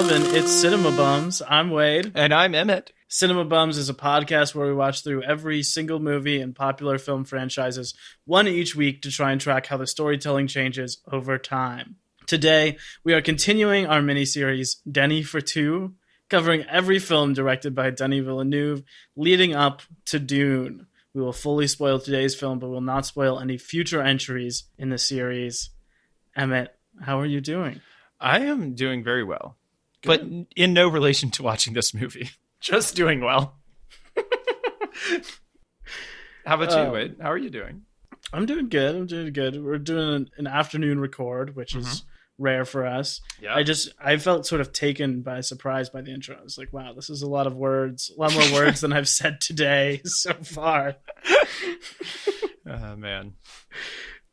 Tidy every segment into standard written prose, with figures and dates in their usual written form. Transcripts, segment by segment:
loving. It's Cinema Bums. I'm Wade. And I'm Emmett. Cinema Bums is a podcast where we watch through every single movie in popular film franchises, one each week, to try and track how the storytelling changes over time. Today, we are continuing our miniseries, Denny for Two, covering every film directed by Denis Villeneuve, leading up to Dune. We will fully spoil today's film, but will not spoil any future entries in the series. Emmett, how are you doing? I am doing very well, but in no relation to watching this movie. Just doing well. How about you, Wade? How are you doing? I'm doing good. We're doing an afternoon record, which is rare for us. Yeah. I felt sort of taken by surprise by the intro. I was like, wow, this is a lot of words, a lot more words than I've said today so far. Oh, man.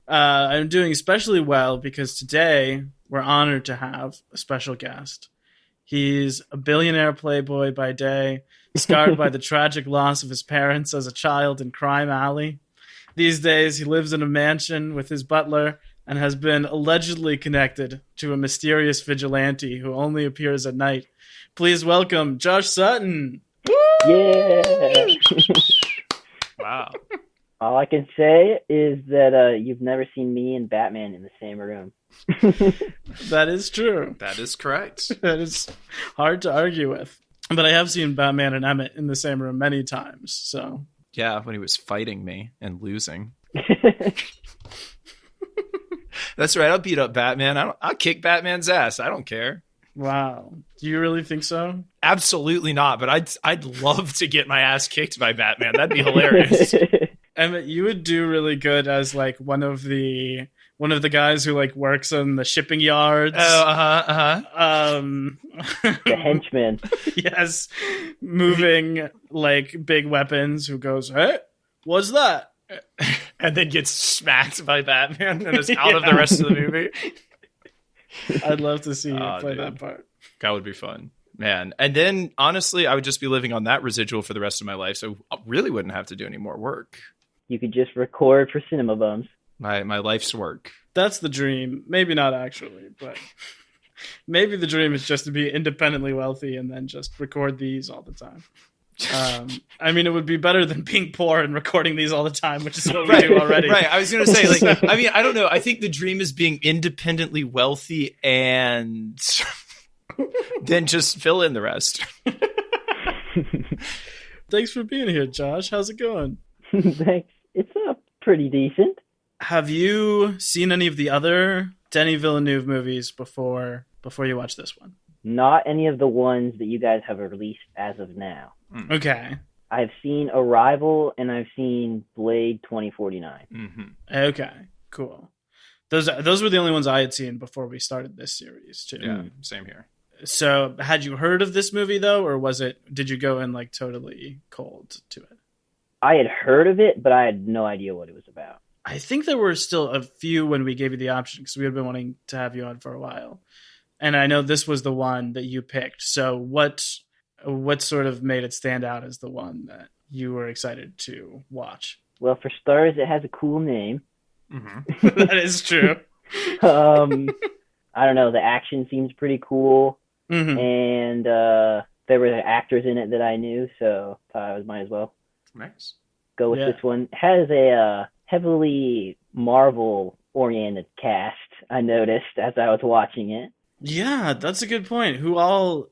I'm doing especially well because today we're honored to have a special guest. He's a billionaire playboy by day, scarred by the tragic loss of his parents as a child in Crime Alley. These days, he lives in a mansion with his butler and has been allegedly connected to a mysterious vigilante who only appears at night. Please welcome Josh Sutton. Yeah. Wow. All I can say is that you've never seen me and Batman in the same room. That is true. That is correct. That is hard to argue with. But I have seen Batman and Emmett in the same room many times, so... Yeah, when he was fighting me and losing. That's right, I'll beat up Batman. I'll kick Batman's ass. I don't care. Wow. Do you really think so? Absolutely not, but I'd love to get my ass kicked by Batman. That'd be hilarious. Emmett, you would do really good as like one of the guys who like works on the shipping yards. The henchman. Yes, moving like big weapons. Who goes, hey, what's that? And then gets smacked by Batman and is out of the rest of the movie. I'd love to see you play that part. That would be fun. Man. And then, honestly, I would just be living on that residual for the rest of my life, so I really wouldn't have to do any more work. You could just record for Cinema Bums. My life's work. That's the dream. Maybe not actually, but maybe the dream is just to be independently wealthy and then just record these all the time. I mean, it would be better than being poor and recording these all the time, which is what we do already. Right. I was going to say, like, I mean, I don't know. I think the dream is being independently wealthy and then just fill in the rest. Thanks for being here, Josh. How's it going? Thanks. It's pretty decent. Have you seen any of the other Denis Villeneuve movies before you watch this one? Not any of the ones that you guys have released as of now. Okay. I've seen Arrival and I've seen Blade 2049. Mm-hmm. Okay, cool. Those were the only ones I had seen before we started this series too. Yeah, same here. So, had you heard of this movie though, or did you go in like totally cold to it? I had heard of it, but I had no idea what it was about. I think there were still a few when we gave you the option because we had been wanting to have you on for a while. And I know this was the one that you picked. So what sort of made it stand out as the one that you were excited to watch? Well, for starters, it has a cool name. Mm-hmm. That is true. I don't know. The action seems pretty cool. Mm-hmm. And there were actors in it that I knew, so thought I might as well nice. Go with this one. It has a heavily Marvel-oriented cast, I noticed as I was watching it. Yeah, that's a good point. Who all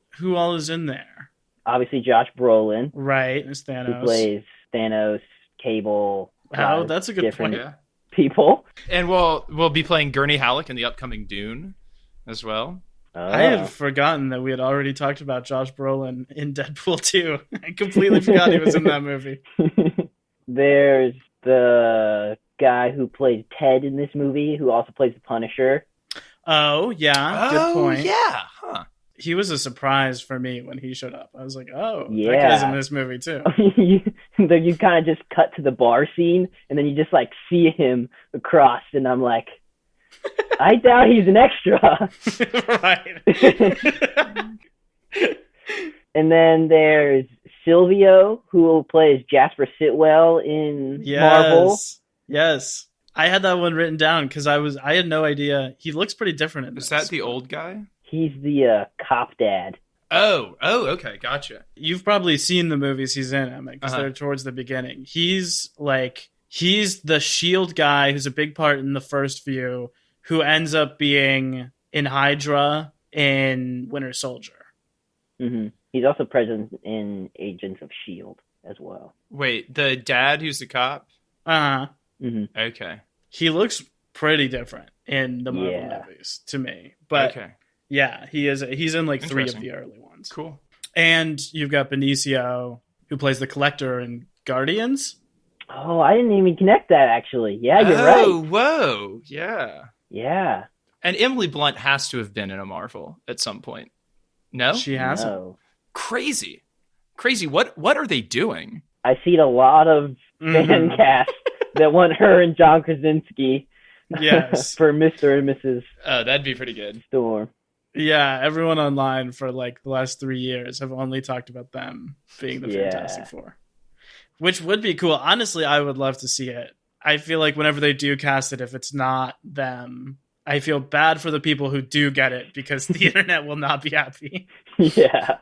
is in there? Obviously, Josh Brolin. Right, it's Thanos. Who plays Thanos, Cable. Oh, that's a good point. Yeah. People. And we'll be playing Gurney Halleck in the upcoming Dune as well. I had forgotten that we had already talked about Josh Brolin in Deadpool 2. I completely forgot he was in that movie. There's the guy who plays Ted in this movie, who also plays the Punisher. Oh, yeah. Good point. Yeah. Huh. He was a surprise for me when he showed up. I was like, oh, yeah. That guy's in this movie too. You kind of just cut to the bar scene, and then you just like see him across, and I'm like, I doubt he's an extra. Right. And then there's Silvio, who plays Jasper Sitwell in Marvel. Yes. I had that one written down because I had no idea. He looks pretty different in this. Is that the old guy? He's the cop dad. Oh, okay, gotcha. You've probably seen the movies he's in, Emmett, because Uh-huh. they're towards the beginning. He's the shield guy who's a big part in the first few, who ends up being in Hydra in Winter Soldier. Mm-hmm. He's also present in Agents of S.H.I.E.L.D. as well. Wait, the dad who's the cop? Uh-huh. Mm-hmm. Okay. He looks pretty different in the Marvel movies to me. But Okay. yeah, he's in like 3 of Interesting. the early ones. Cool. And you've got Benicio, who plays the Collector in Guardians. Oh, I didn't even connect that, actually. Yeah, you're right. Oh, whoa. Yeah. Yeah. And Emily Blunt has to have been in a Marvel at some point. No? She hasn't. No. Crazy. What are they doing? I see a lot of fan cast that want her and John Krasinski Yes. for Mr. and Mrs. Oh, that'd be pretty good. Storm. Yeah, everyone online for like the last 3 years have only talked about them being the Fantastic Four. Which would be cool. Honestly, I would love to see it. I feel like whenever they do cast it, if it's not them, I feel bad for the people who do get it because the internet will not be happy. Yeah.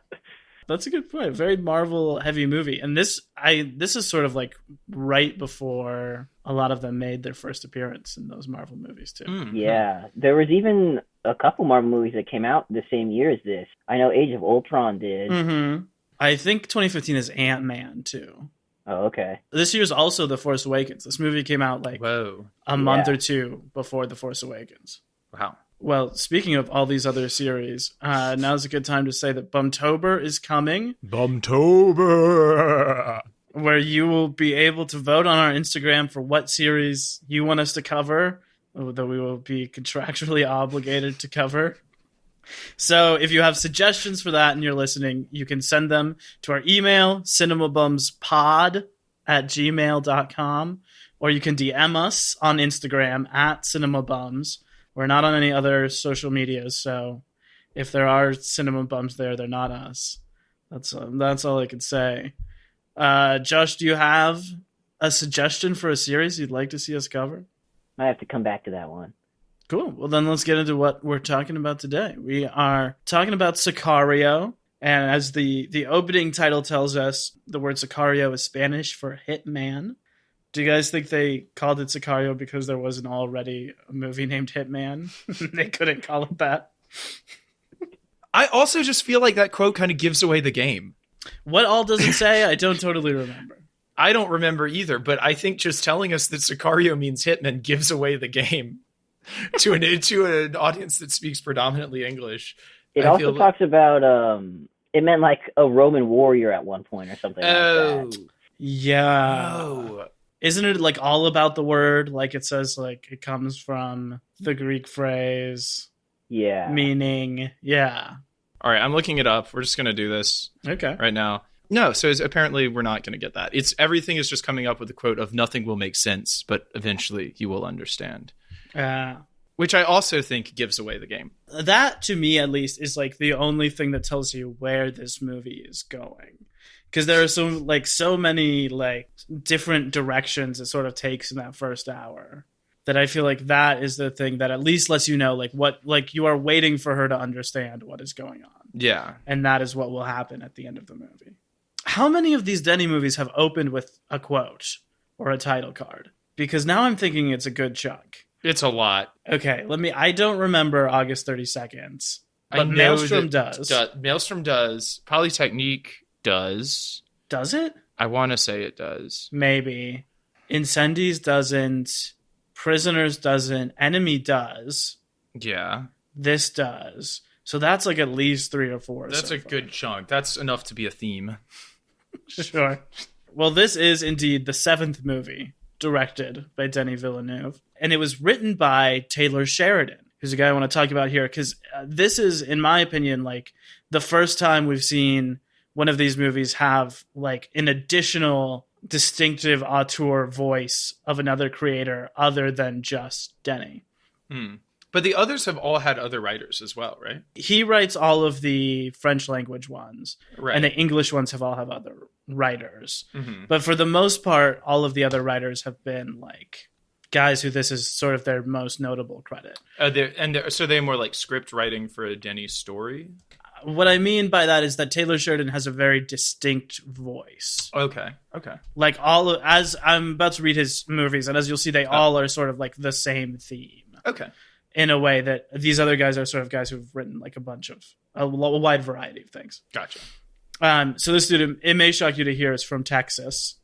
That's a good point. Very Marvel heavy movie. And this is sort of like right before a lot of them made their first appearance in those Marvel movies too. Mm-hmm. Yeah. There was even a couple Marvel movies that came out the same year as this. I know Age of Ultron did. Mm-hmm. I think 2015 is Ant-Man too. Oh, okay. This year's also The Force Awakens. This movie came out like Whoa. a month or two before The Force Awakens. Wow. Well, speaking of all these other series, now's a good time to say that Bumtober is coming, Bumtober. where you will be able to vote on our Instagram for what series you want us to cover, that we will be contractually obligated to cover. So if you have suggestions for that and you're listening, you can send them to our email, cinemabumspod@gmail.com, or you can DM us on Instagram @cinemabums. We're not on any other social medias, so if there are cinema bums there, they're not us. That's all I can say. Josh, do you have a suggestion for a series you'd like to see us cover? I have to come back to that one. Cool. Well, then let's get into what we're talking about today. We are talking about Sicario, and as the opening title tells us, the word Sicario is Spanish for hitman. Do you guys think they called it Sicario because there wasn't already a movie named Hitman? They couldn't call it that. I also just feel like that quote kind of gives away the game. What all does it say? I don't totally remember. I don't remember either, but I think just telling us that Sicario means hitman gives away the game to an audience that speaks predominantly English. It also talks about it meant like a Roman warrior at one point or something like that. Yeah. Oh. Isn't it like all about the word? Like it says like it comes from the Greek phrase. Yeah. Meaning, yeah. All right, I'm looking it up. We're just going to do this Okay. right now. No, so apparently we're not going to get that. Everything is just coming up with the quote of nothing will make sense, but eventually you will understand. Which I also think gives away the game. That, to me at least, is like the only thing that tells you where this movie is going. Because there are so many like different directions it sort of takes in that first hour, that I feel like that is the thing that at least lets you know like what, like you are waiting for her to understand what is going on. Yeah. And that is what will happen at the end of the movie. How many of these Denny movies have opened with a quote or a title card? Because now I'm thinking it's a good chunk. It's a lot. Okay, I don't remember August 30-Seconds, but I know Maelstrom that does. Maelstrom does. Polytechnique does. Does it? I want to say it does. Maybe. Incendies doesn't. Prisoners doesn't. Enemy does. Yeah. This does. So that's like at least 3 or 4. That's so a far. good chunk. That's enough to be a theme. Sure. Well, this is indeed the 7th movie directed by Denis Villeneuve. And it was written by Taylor Sheridan, who's a guy I want to talk about here, because this is, in my opinion, like the first time we've seen one of these movies have like an additional distinctive auteur voice of another creator other than just Denis. But the others have all had other writers as well, right? He writes all of the French language ones, Right. and the English ones have all have other writers. Mm-hmm. But for the most part, all of the other writers have been like guys who this is sort of their most notable credit. So they're more like script writing for a Denny story? What I mean by that is that Taylor Sheridan has a very distinct voice. Okay. Like as I'm about to read his movies, and as you'll see, they all are sort of like the same theme. Okay. In a way that these other guys are sort of guys who've written like a wide variety of things. Gotcha. So this dude, it may shock you to hear, is from Texas.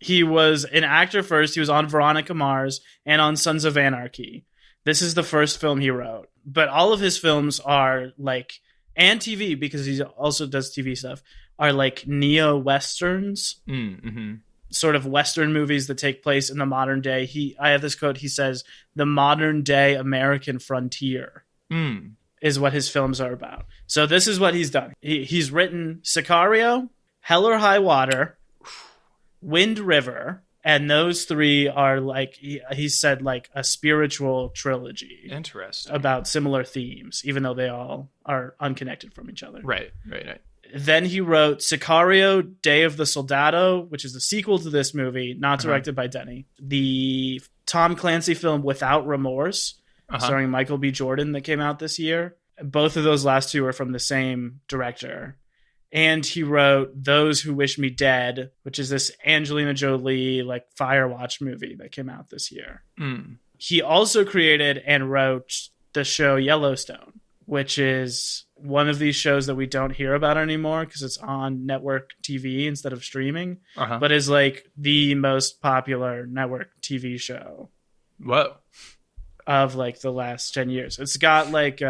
He was an actor first. He was on Veronica Mars and on Sons of Anarchy. This is the first film he wrote. But all of his films are like, and TV, because he also does TV stuff, are like neo-westerns. Mm-hmm. Sort of Western movies that take place in the modern day. I have this quote. He says, "The modern day American frontier is what his films are about." So this is what he's done. He's written Sicario, Hell or High Water, Wind River, and those three are like, he said, like a spiritual trilogy. Interesting. About similar themes, even though they all are unconnected from each other. Right. Then he wrote Sicario, Day of the Soldado, which is the sequel to this movie, not directed by Denny. The Tom Clancy film Without Remorse, starring Michael B. Jordan, that came out this year. Both of those last two are from the same director. And he wrote Those Who Wish Me Dead, which is this Angelina Jolie like Firewatch movie that came out this year. He also created and wrote the show Yellowstone, which is one of these shows that we don't hear about anymore because it's on network TV instead of streaming, but is like the most popular network TV show. Whoa. Of like the last 10 years. It's got like,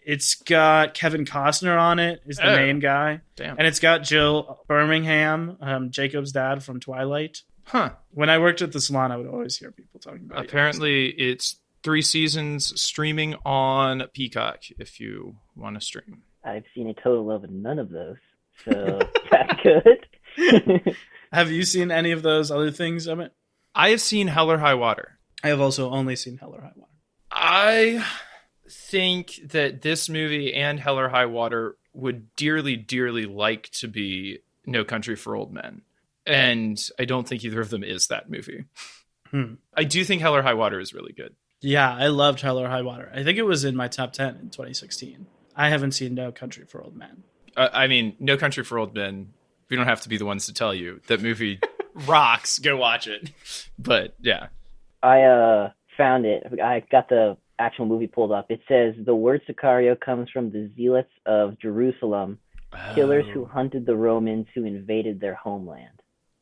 it's got Kevin Costner on it, is the main guy. Damn. And it's got Jill Birmingham, Jacob's dad from Twilight. Huh. When I worked at the salon, I would always hear people talking about it. Apparently, it's 3 seasons streaming on Peacock if you want to stream. I've seen a total of none of those, so that's good. Have you seen any of those other things, Emmett? I have seen Hell or High Water. I have also only seen Hell or High Water. I think that this movie and Hell or High Water would dearly, dearly like to be No Country for Old Men. And I don't think either of them is that movie. I do think Hell or High Water is really good. Yeah, I loved Hell or High Water. I think it was in my top 10 in 2016. I haven't seen No Country for Old Men. I mean, No Country for Old Men, we don't have to be the ones to tell you. That movie rocks. Go watch it. But, yeah. I found it. I got the actual movie pulled up. It says, the word Sicario comes from the zealots of Jerusalem, killers who hunted the Romans who invaded their homeland.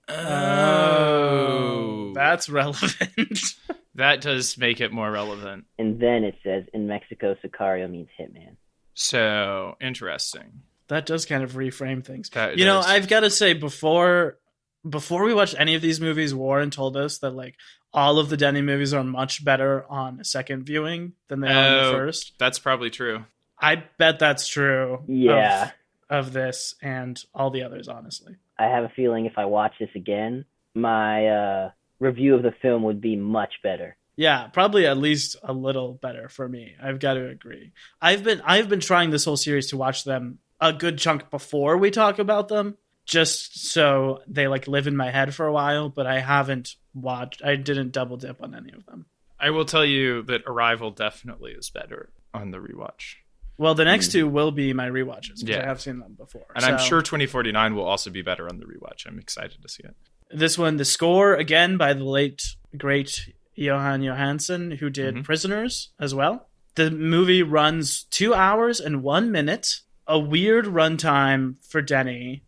Oh. That's relevant. That does make it more relevant. And then it says, in Mexico, Sicario means hitman. So, interesting. That does kind of reframe things. That know, I've got to say, before we watched any of these movies, Warren told us that like all of the Denny movies are much better on a second viewing than they are on the first. That's probably true. I bet that's true. Yeah. Of this and all the others, honestly. I have a feeling if I watch this again, my review of the film would be much better. Yeah, probably at least a little better for me. I've got to agree. I've been trying this whole series to watch them a good chunk before we talk about them, just so they like live in my head for a while, but I didn't double dip on any of them. I will tell you that Arrival definitely is better on the rewatch. Well, the next two will be my rewatches, because Yeah. I have seen them before. And I'm sure 2049 will also be better on the rewatch. I'm excited to see it. This one, the score, again, by the late, great Johan Johansson, who did Prisoners as well. The movie runs 2 hours and 1 minute, a weird runtime for Denny.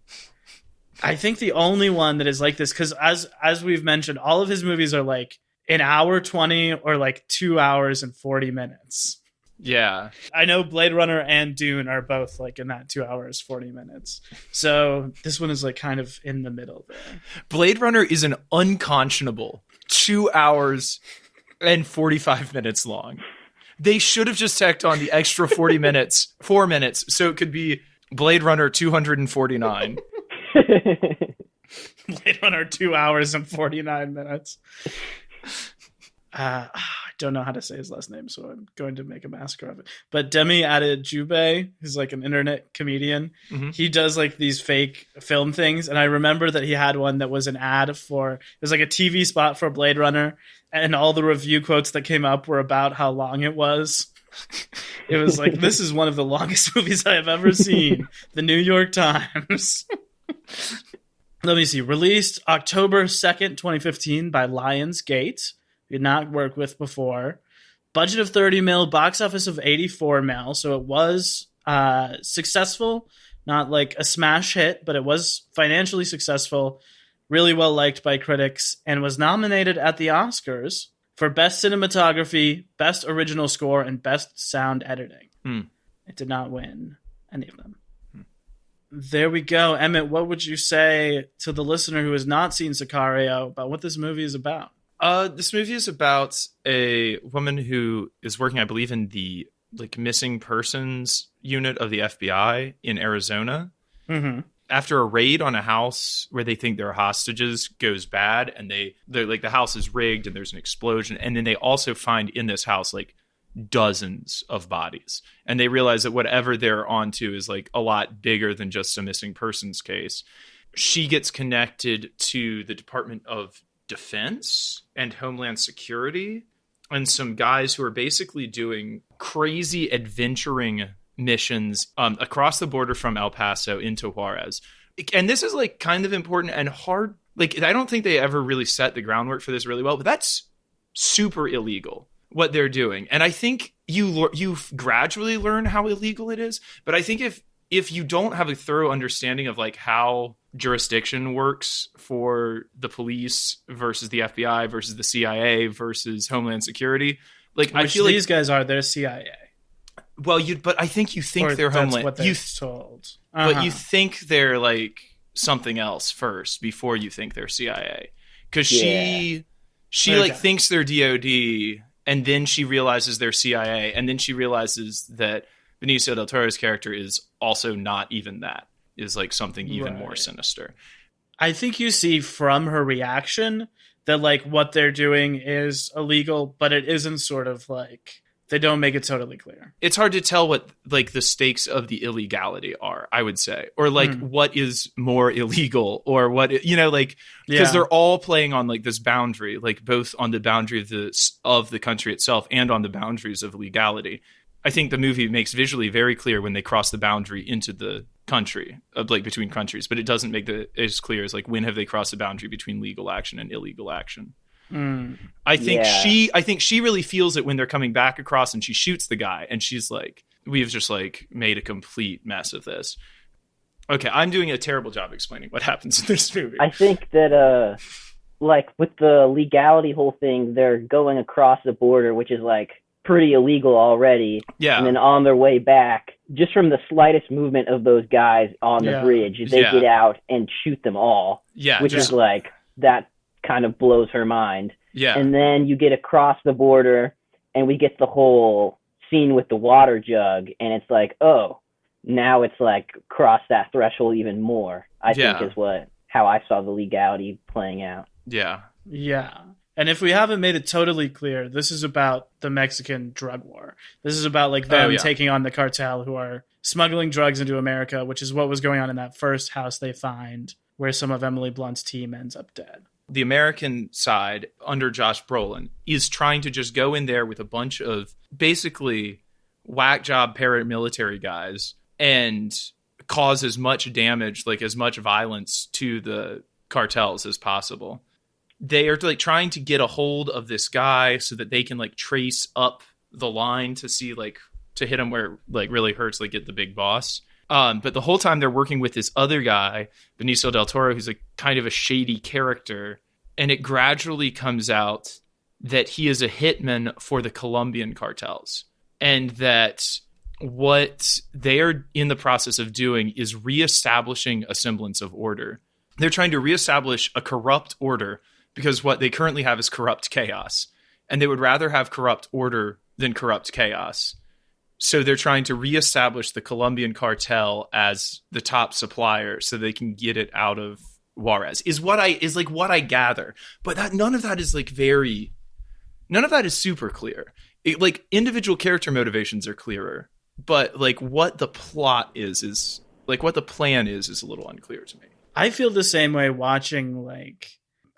I think the only one that is like this, because as we've mentioned, all of his movies are like an hour 20 or like 2 hours and 40 minutes. Yeah. I know Blade Runner and Dune are both like in that 2 hours, 40 minutes. So this one is like kind of in the middle there. Blade Runner is an unconscionable 2 hours and 45 minutes long. They should have just tacked on the extra 4 minutes, so it could be Blade Runner 249. Blade Runner 2 hours and 49 minutes. I don't know how to say his last name, so I'm going to make a massacre of it. But Demi Adejube, who's like an internet comedian, he does like these fake film things. And I remember that he had one that was an ad for, it was like a TV spot for Blade Runner. And all the review quotes that came up were about how long it was. It was like, this is one of the longest movies I have ever seen. The New York Times. Let me see. Released October 2nd, 2015 by Lionsgate. We did not work with before. Budget of 30 mil, box office of 84 mil. So it was successful. Not like a smash hit, but it was financially successful. Really well liked by critics. And was nominated at the Oscars for Best Cinematography, Best Original Score, and Best Sound Editing. It did not win any of them. There we go. Emmett, what would you say to the listener who has not seen Sicario about what this movie is about? This movie is about a woman who is working, I believe, in the like missing persons unit of the FBI in Arizona. After a raid on a house where they think there are hostages goes bad, and they're like, the house is rigged and there's an explosion, and then they also find in this house like dozens of bodies, and they realize that whatever they're onto is like a lot bigger than just a missing persons case. She gets connected to the Department of Defense and Homeland Security and some guys who are basically doing crazy adventuring missions across the border from El Paso into Juarez. And this is like kind of important and hard. Like, I don't think they ever really set the groundwork for this really well, but that's super illegal what they're doing. And I think you gradually learn how illegal it is. But I think if you don't have a thorough understanding of like how jurisdiction works for the police versus the FBI versus the CIA versus Homeland Security, like, Which I feel these guys are, they're CIA. Well, but I think you think Or they're that's Homeland. what they're told. But you think they're like something else first before you think they're CIA. Because she like thinks they're DOD, and then she realizes they're CIA, and then she realizes that Benicio del Toro's character is also not even that, is like something even more sinister. I think you see from her reaction that like what they're doing is illegal, but it isn't sort of like, they don't make it totally clear. It's hard to tell what like the stakes of the illegality are, I would say, or like what is more illegal, or what, you know, like, because they're all playing on like this boundary, like both on the boundary of the country itself and on the boundaries of legality. I think the movie makes visually very clear when they cross the boundary into the country, like between countries, but it doesn't make it as clear as like when have they crossed the boundary between legal action and illegal action. I think she really feels it when they're coming back across, and she shoots the guy, and she's like, we've just like made a complete mess of this. Okay, I'm doing a terrible job explaining what happens in this movie. I think that like with the legality whole thing, they're going across the border, which is like pretty illegal already. Yeah. And then on their way back, just from the slightest movement of those guys on the bridge, they get out and shoot them all. Yeah. Which is like, that kind of blows her mind. Yeah. And then you get across the border, and we get the whole scene with the water jug, and it's like, oh, now it's like cross that threshold even more, I think is how I saw the legality playing out. Yeah. Yeah. And if we haven't made it totally clear, this is about the Mexican drug war. This is about like them taking on the cartel who are smuggling drugs into America, which is what was going on in that first house they find, where some of Emily Blunt's team ends up dead. The American side, under Josh Brolin, is trying to just go in there with a bunch of basically whack job paramilitary guys and cause as much damage, like as much violence to the cartels as possible. They are like trying to get a hold of this guy so that they can like trace up the line to see like to hit him where it like really hurts, like get the big boss. But the whole time they're working with this other guy, Benicio del Toro, who's a kind of a shady character. And it gradually comes out that he is a hitman for the Colombian cartels. And that what they are in the process of doing is reestablishing a semblance of order. They're trying to reestablish a corrupt order because what they currently have is corrupt chaos. And they would rather have corrupt order than corrupt chaos. So they're trying to reestablish the Colombian cartel as the top supplier so they can get it out of Juarez is what I gather. But none of that is like very none of that is super clear. Like individual character motivations are clearer, but like what the plot is like what the plan is a little unclear to me. I feel the same way watching like,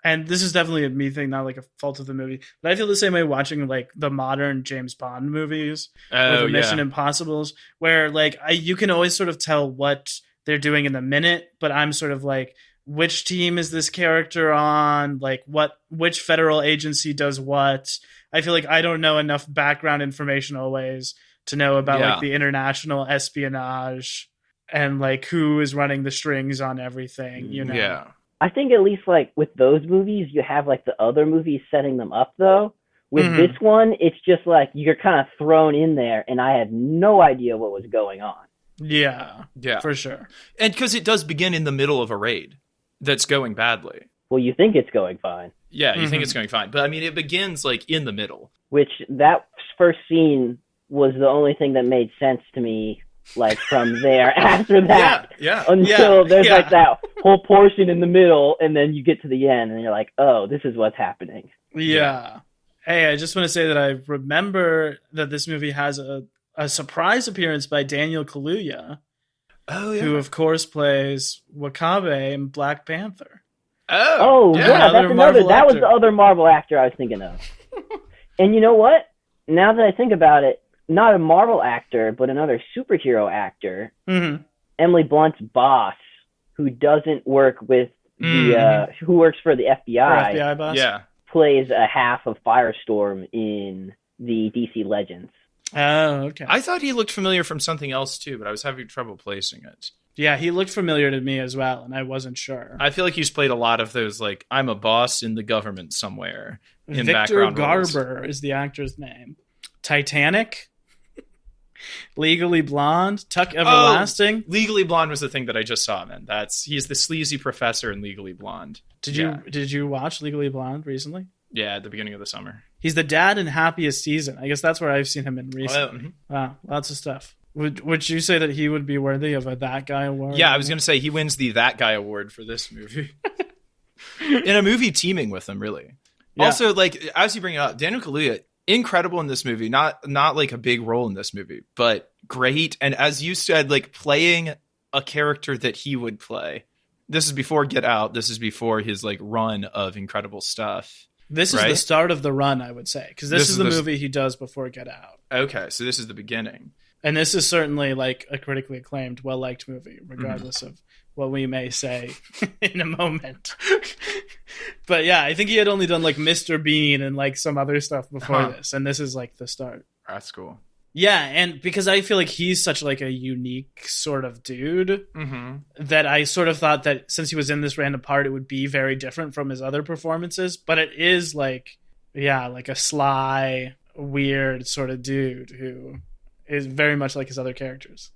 and this is definitely a me thing, not like a fault of the movie, but I feel the same way watching like the modern James Bond movies or the Mission Impossibles, where like you can always sort of tell what they're doing in the minute, but I'm sort of like, which team is this character on? Like which federal agency does what? I feel like I don't know enough background information always to know about like the international espionage and like who is running the strings on everything, you know? Yeah. I think at least like with those movies, you have like the other movies setting them up though. With this one, it's just like you're kind of thrown in there and I had no idea what was going on. Yeah, for sure. And because it does begin in the middle of a raid that's going badly. Well, you think it's going fine. Yeah, you think it's going fine. But I mean, it begins like in the middle. Which that first scene was the only thing that made sense to me, like from there after that. Until there's like that whole portion in the middle and then you get to the end and you're like, oh, this is what's happening. Yeah. Hey, I just want to say that I remember that this movie has a surprise appearance by Daniel Kaluuya. Oh, yeah. Who, of course, plays Wakabe in Black Panther. Oh, yeah, that's another. That was the other Marvel actor I was thinking of. And you know what? Now that I think about it, not a Marvel actor, but another superhero actor, Emily Blunt's boss, who doesn't work with who works for the FBI, FBI boss? plays a half of Firestorm in the DC Legends. Oh, okay. I thought he looked familiar from something else too, but I was having trouble placing it. Yeah, he looked familiar to me as well, and I wasn't sure. I feel like he's played a lot of those, like, I'm a boss in the government somewhere. In Victor background Garber roles. is the actor's name. Titanic, Legally Blonde, Tuck Everlasting. Legally Blonde was the thing that I just saw, man. He's the sleazy professor in Legally Blonde. Did you watch Legally Blonde recently? Yeah, at the beginning of the summer. He's the dad in Happiest Season. I guess that's where I've seen him in recently. Wow, lots of stuff. Would you say that he would be worthy of a That Guy award? Yeah, I was going to say he wins the That Guy award for this movie. In a movie teaming with him, really. Yeah. Also, like, as you bring it up, Daniel Kaluuya, incredible in this movie. Not like a big role in this movie, but great. And as you said, like, playing a character that he would play. This is before Get Out. This is before his, like, run of incredible stuff. This is the start of the run, I would say, because this is the movie he does before Get Out. Okay, so this is the beginning. And this is certainly like a critically acclaimed, well-liked movie, regardless of what we may say in a moment. But yeah, I think he had only done like Mr. Bean and like some other stuff before this, and this is like the start. That's cool. Yeah, and because I feel like he's such like a unique sort of dude that I sort of thought that since he was in this random part, it would be very different from his other performances. But it is like, yeah, like a sly, weird sort of dude who is very much like his other characters.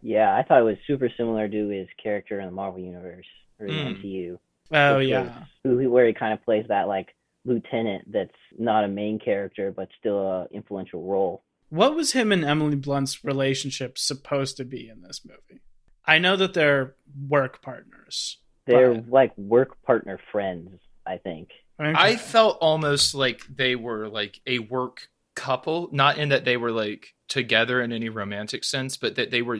Yeah, I thought it was super similar to his character in the Marvel Universe or the MCU. Oh, yeah. Where he kind of plays that like lieutenant that's not a main character, but still an influential role. What was him and Emily Blunt's relationship supposed to be in this movie? I know that they're work partners. They're like work partner friends, I think. Okay. I felt almost like they were like a work couple, not in that they were like together in any romantic sense, but that they were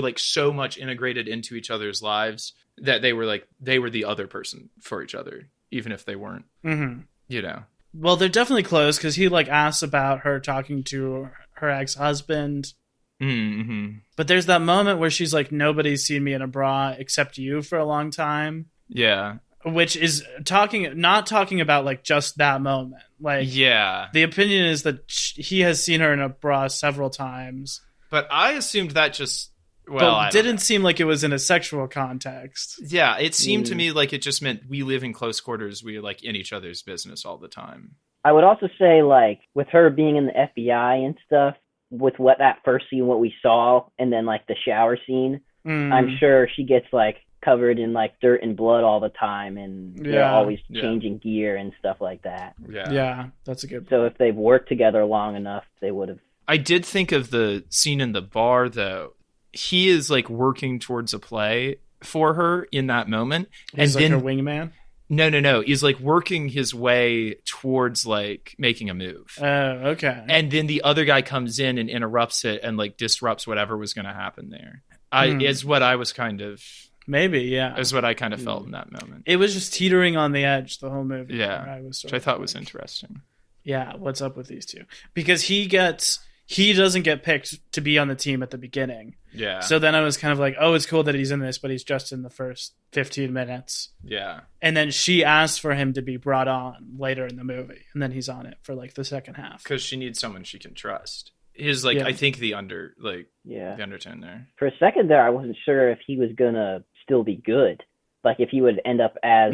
like so much integrated into each other's lives that they were the other person for each other, even if they weren't, you know. Well, they're definitely close because he like asks about her talking to her ex-husband. But there's that moment where she's like, nobody's seen me in a bra except you for a long time. Yeah. Which is not talking about like just that moment. Like, yeah, the opinion is that he has seen her in a bra several times. But I assumed that it didn't seem like it was in a sexual context. Yeah, it seemed to me like it just meant we live in close quarters. We are like in each other's business all the time. I would also say like with her being in the FBI and stuff, with what that first scene, what we saw, and then like the shower scene, I'm sure she gets like covered in like dirt and blood all the time, and they're always changing gear and stuff like that. Yeah, that's a good point. So if they've worked together long enough, they would have. I did think of the scene in the bar though. He is like working towards a play for her in that moment. He's and like then her wingman. No. He's like working his way towards like making a move. Oh, okay. And then the other guy comes in and interrupts it and like disrupts whatever was going to happen there. Is what I was kind of... Maybe, yeah. Is what I kind of felt in that moment. It was just teetering on the edge the whole movie. Yeah, which I thought was interesting. Yeah, what's up with these two? Because he doesn't get picked to be on the team at the beginning. Yeah. So then I was kind of like, oh, it's cool that he's in this, but he's just in the first 15 minutes. Yeah. And then she asked for him to be brought on later in the movie, and then he's on it for like the second half. Because she needs someone she can trust. Is like, I think the undertone there. For a second there, I wasn't sure if he was gonna still be good, like if he would end up as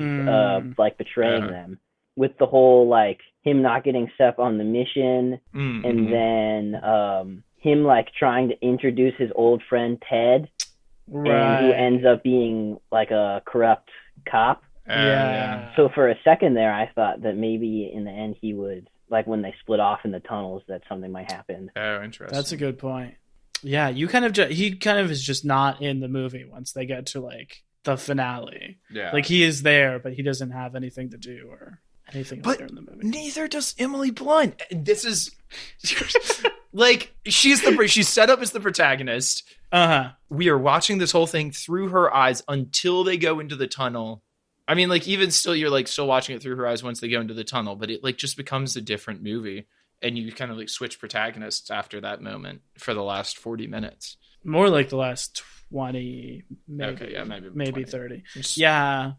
like betraying them, with the whole like him not getting set on the mission, and then him like trying to introduce his old friend Ted, and who ends up being like a corrupt cop. So for a second there, I thought that maybe in the end he would, like when they split off in the tunnels, that something might happen. Oh, interesting. That's a good point. Yeah, he kind of is just not in the movie once they get to like the finale. Yeah, like he is there, but he doesn't have anything to do or anything later in the movie. Neither does Emily Blunt. This is like she's set up as the protagonist. We are watching this whole thing through her eyes until they go into the tunnel. I mean, like even still, you're like still watching it through her eyes once they go into the tunnel, but it like just becomes a different movie, and you kind of like switch protagonists after that moment for the last 40 minutes. More like the last 20, maybe. Okay, yeah, maybe 20. 30. Yeah.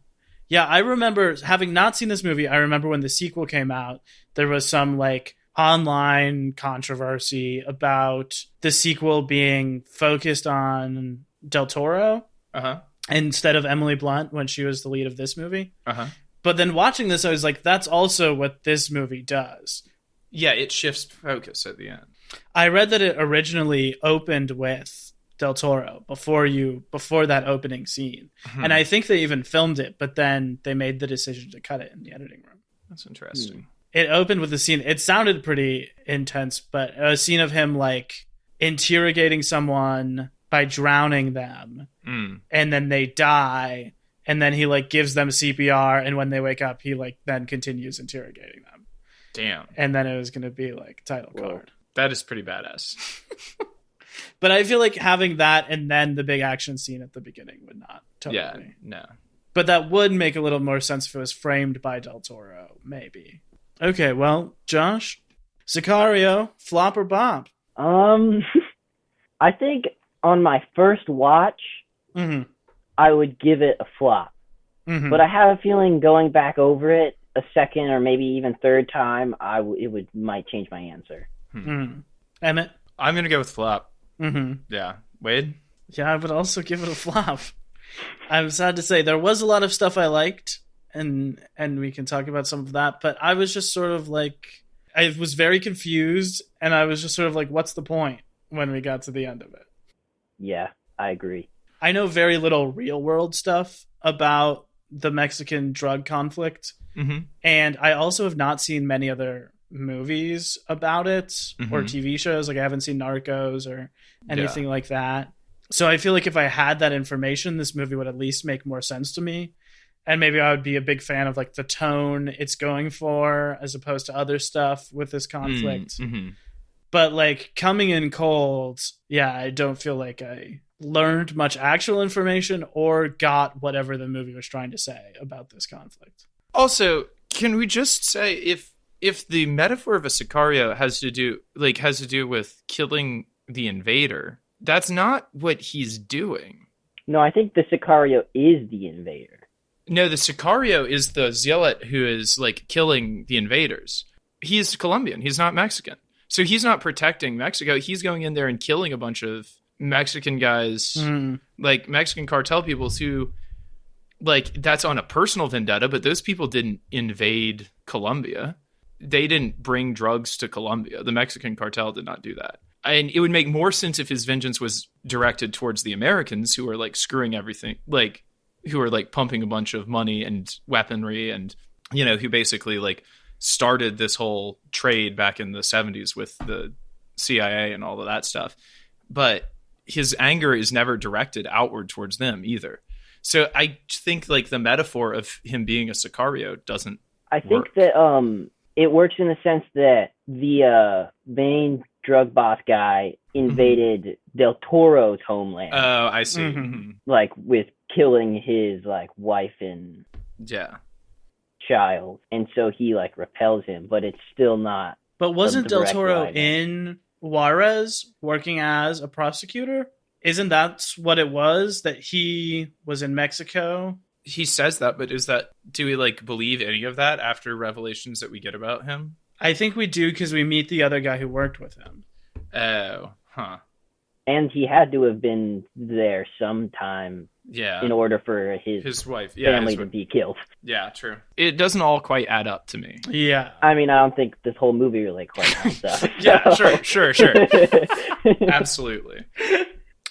I remember having not seen this movie. I remember when the sequel came out, there was some like online controversy about the sequel being focused on Del Toro. Instead of Emily Blunt when she was the lead of this movie. But then watching this, I was like, that's also what this movie does. Yeah, it shifts focus at the end. I read that it originally opened with Del Toro before that opening scene. And I think they even filmed it, but then they made the decision to cut it in the editing room. That's interesting. It opened with a scene. It sounded pretty intense, but a scene of him like interrogating someone by drowning them, and then they die, and then he like gives them CPR, and when they wake up, he like then continues interrogating them. Damn. And then it was going to be like title card. That is pretty badass. But I feel like having that and then the big action scene at the beginning would not totally. Yeah, no. But that would make a little more sense if it was framed by Del Toro, maybe. Okay, well, Josh, Sicario, flop or bop? I think on my first watch, I would give it a flop. But I have a feeling going back over it a second or maybe even third time, might change my answer. Emmett? I'm going to go with flop. Yeah. Wade? Yeah, I would also give it a flop. I'm sad to say there was a lot of stuff I liked, and we can talk about some of that, but I was just sort of like, I was very confused, and I was just sort of like, what's the point when we got to the end of it? Yeah, I agree. I know very little real world stuff about the Mexican drug conflict, and I also have not seen many other movies about it or TV shows. Like I haven't seen Narcos or anything like that. So I feel like if I had that information, this movie would at least make more sense to me. And maybe I would be a big fan of like the tone it's going for as opposed to other stuff with this conflict. But like coming in cold, I don't feel like I learned much actual information or got whatever the movie was trying to say about this conflict. Also, can we just say if the metaphor of a Sicario has to do with killing the invader, that's not what he's doing. No, I think the Sicario is the invader. No, the Sicario is the zealot who is like killing the invaders. He's Colombian. He's not Mexican. So he's not protecting Mexico. He's going in there and killing a bunch of Mexican guys, like Mexican cartel people who, like, that's on a personal vendetta, but those people didn't invade Colombia. They didn't bring drugs to Colombia. The Mexican cartel did not do that. And it would make more sense if his vengeance was directed towards the Americans who are like screwing everything, like who are like pumping a bunch of money and weaponry and, you know, who basically like started this whole trade back in the 70s with the CIA and all of that stuff. But his anger is never directed outward towards them either. So I think like the metaphor of him being a Sicario doesn't I think work. that it works in the sense that the main drug boss guy invaded Del Toro's homeland, Oh, I see. Mhm. like with killing his like wife and Yeah. child, and so he like repels him, but it's still not. But wasn't Del direct Toro line. in Juarez working as a prosecutor? Isn't that what it was? That he was in Mexico? He says that, but do we like believe any of that after revelations that we get about him? I think we do because we meet the other guy who worked with him. Oh, huh. And he had to have been there sometime Yeah. in order for his wife, family to be killed. Yeah, true. It doesn't all quite add up to me. Yeah. I mean, I don't think this whole movie really quite adds up. Yeah, sure. Absolutely.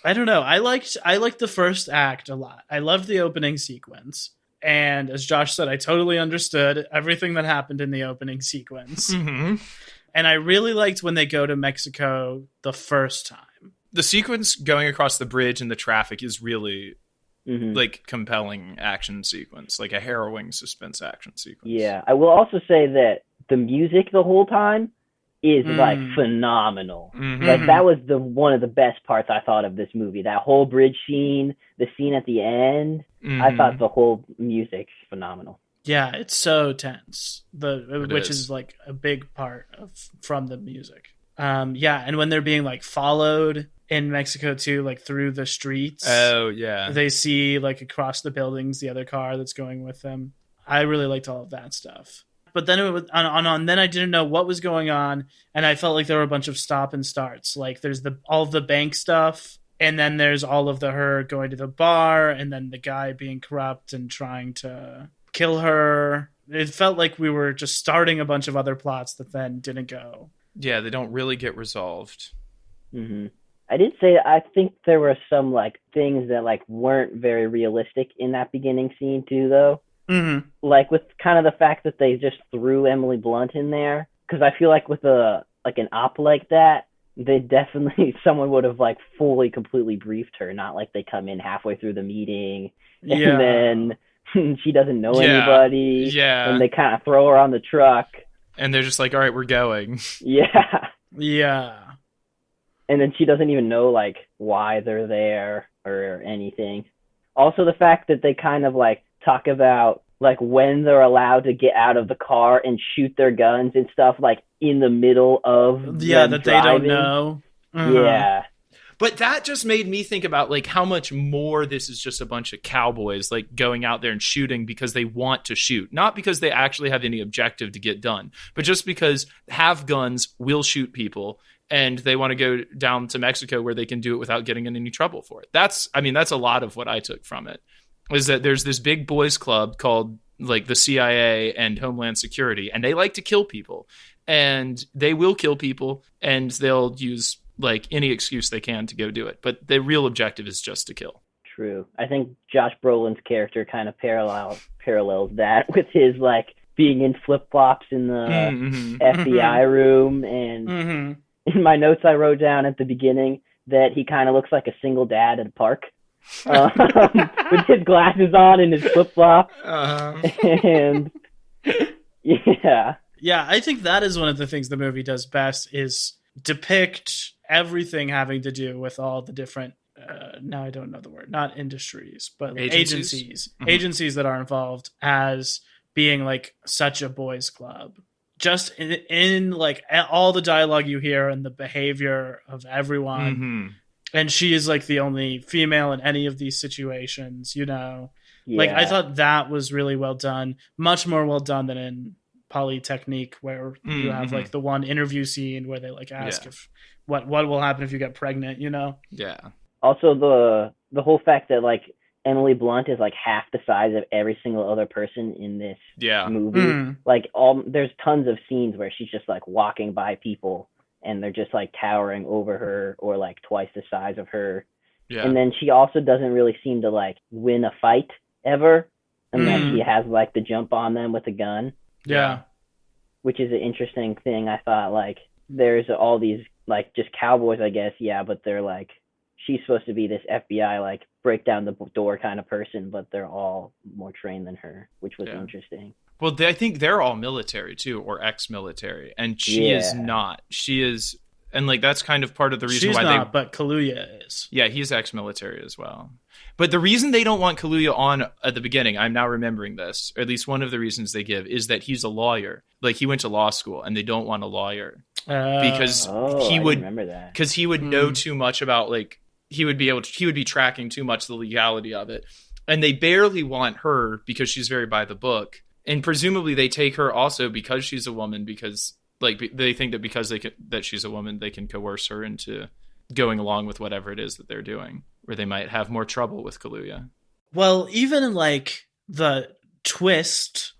I don't know. I liked the first act a lot. I loved the opening sequence. And as Josh said, I totally understood everything that happened in the opening sequence. Mm-hmm. And I really liked when they go to Mexico the first time. The sequence going across the bridge and the traffic is really like compelling action sequence, like a harrowing suspense action sequence. Yeah, I will also say that the music the whole time is like phenomenal. Like that was one of the best parts I thought of this movie. That whole bridge scene, the scene at the end, I thought the whole music phenomenal. Yeah, it's so tense. Which is like a big part from the music. Yeah, and when they're being like followed in Mexico too, like through the streets. Oh yeah. They see like across the buildings the other car that's going with them. I really liked all of that stuff. But then it was then I didn't know what was going on, and I felt like there were a bunch of stop and starts. Like there's all of the bank stuff, and then there's all of her going to the bar, and then the guy being corrupt and trying to kill her. It felt like we were just starting a bunch of other plots that then didn't go. Yeah, they don't really get resolved. I did say I think there were some like things that like weren't very realistic in that beginning scene too, though. Like with kind of the fact that they just threw Emily Blunt in there, because I feel like with an op like that, they definitely someone would have like fully completely briefed her, not like they come in halfway through the meeting and then she doesn't know anybody, and they kind of throw her on the truck and they're just like, all right, we're going. Yeah. And then she doesn't even know like why they're there or anything. Also the fact that they kind of like talk about like when they're allowed to get out of the car and shoot their guns and stuff, like in the middle of that driving. They don't know. Yeah. But that just made me think about like how much more this is just a bunch of cowboys like going out there and shooting because they want to shoot, not because they actually have any objective to get done, but just because have guns, will shoot people, and they want to go down to Mexico where they can do it without getting in any trouble for it. That's a lot of what I took from it, is that there's this big boys club called like the CIA and Homeland Security, and they like to kill people, and they will kill people, and they'll use like any excuse they can to go do it. But the real objective is just to kill. True. I think Josh Brolin's character kind of parallels that with his like being in flip-flops in the FBI room. And in my notes I wrote down at the beginning that he kind of looks like a single dad at a park. With his glasses on and his flip-flops. And yeah. Yeah, I think that is one of the things the movie does best, is depict everything having to do with all the different now I don't know the word, not industries, but like agencies that are involved as being like such a boys club. Just in like all the dialogue you hear and the behavior of everyone. And she is like the only female in any of these situations, you know. Yeah. Like I thought that was really well done, much more well done than in Polytechnique, where you have like the one interview scene where they like ask if what will happen if you get pregnant, you know. Yeah. Also the whole fact that like Emily Blunt is like half the size of every single other person in this movie. Like there's tons of scenes where she's just like walking by people and they're just like towering over her or like twice the size of her. Yeah. And then she also doesn't really seem to like win a fight ever unless she has like the jump on them with a gun. Yeah. Which is an interesting thing. I thought like there's all these like just cowboys, I guess. Yeah. But they're like, she's supposed to be this FBI like break down the door kind of person, but they're all more trained than her, which was interesting. Well, I think they're all military too, or ex-military, and she is not. She is, and like that's kind of part of the reason she's why not, but Kaluuya is. Yeah, he's ex-military as well. But the reason they don't want Kaluuya on at the beginning, I'm now remembering this, or at least one of the reasons they give, is that he's a lawyer. Like he went to law school, and they don't want a lawyer because he would remember that because he would know too much about like he would be tracking too much the legality of it, and they barely want her because she's very by the book. And presumably they take her also because she's a woman, because like they think that because that she's a woman, they can coerce her into going along with whatever it is that they're doing, where they might have more trouble with Kaluuya. Well, even in like the twist,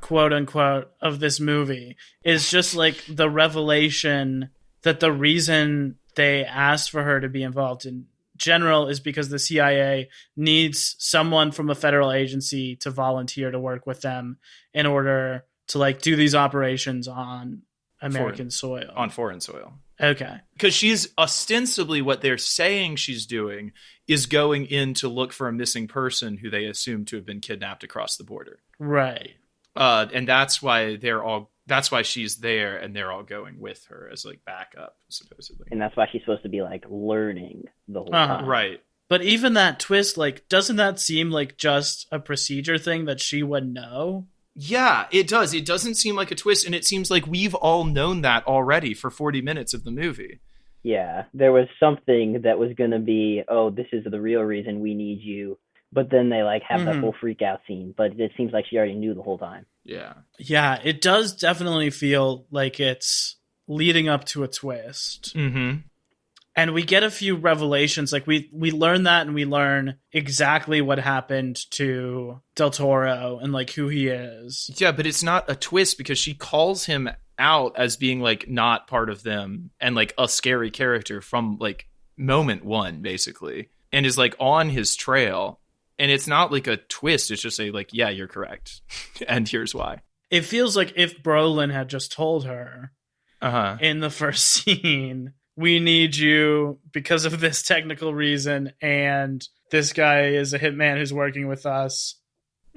quote unquote, of this movie is just like the revelation that the reason they asked for her to be involved in general is because the CIA needs someone from a federal agency to volunteer to work with them in order to like do these operations on American soil. On foreign soil. Okay. Because she's ostensibly what they're saying she's doing is going in to look for a missing person who they assume to have been kidnapped across the border. Right. And that's why that's why she's there, and they're all going with her as like backup, supposedly. And that's why she's supposed to be like learning the whole time. Right. But even that twist, like, doesn't that seem like just a procedure thing that she would know? Yeah, it does. It doesn't seem like a twist, and it seems like we've all known that already for 40 minutes of the movie. Yeah, there was something that was going to be, oh, this is the real reason we need you. But then they like have that whole freak out scene. But it seems like she already knew the whole time. Yeah. Yeah, it does definitely feel like it's leading up to a twist. Mm-hmm. And we get a few revelations. Like we learn that, and we learn exactly what happened to Del Toro and like who he is. Yeah, but it's not a twist because she calls him out as being like not part of them and like a scary character from like moment one, basically, and is like on his trail. And it's not like a twist. It's just like, yeah, you're correct. And here's why. It feels like if Brolin had just told her in the first scene, we need you because of this technical reason, and this guy is a hitman who's working with us.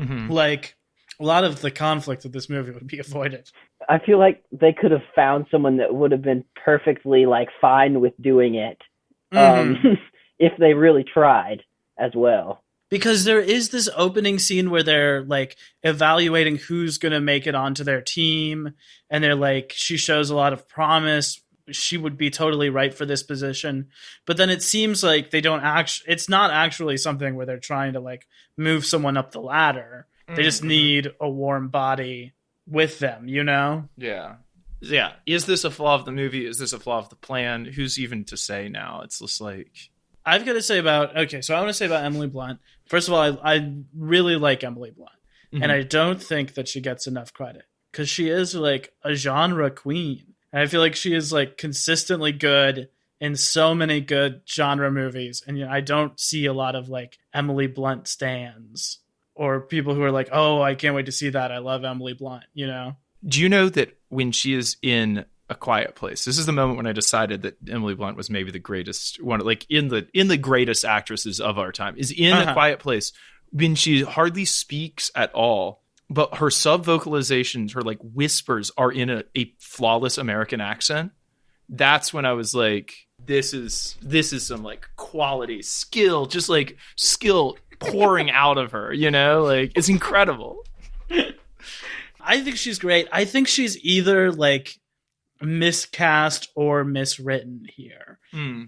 Mm-hmm. Like, a lot of the conflict of this movie would be avoided. I feel like they could have found someone that would have been perfectly like fine with doing it if they really tried as well. Because there is this opening scene where they're like evaluating who's going to make it onto their team. And they're like, she shows a lot of promise. She would be totally right for this position. But then it seems like they don't it's not actually something where they're trying to like move someone up the ladder. They just need a warm body with them, you know? Yeah. Yeah. Is this a flaw of the movie? Is this a flaw of the plan? Who's even to say now? It's just like... I've got to say about Emily Blunt. First of all, I really like Emily Blunt. Mm-hmm. And I don't think that she gets enough credit because she is like a genre queen. And I feel like she is like consistently good in so many good genre movies. And I don't see a lot of like Emily Blunt stans or people who are like, oh, I can't wait to see that. I love Emily Blunt, you know? Do you know that when she is in A Quiet Place, this is the moment when I decided that Emily Blunt was maybe the greatest one, like in the greatest actresses of our time, is in A Quiet Place, when she hardly speaks at all, but her sub vocalizations, her like whispers are in a flawless American accent. That's when I was like, this is some like quality skill, just like skill pouring out of her, you know, like it's incredible. I think she's great. I think she's either like miscast or miswritten here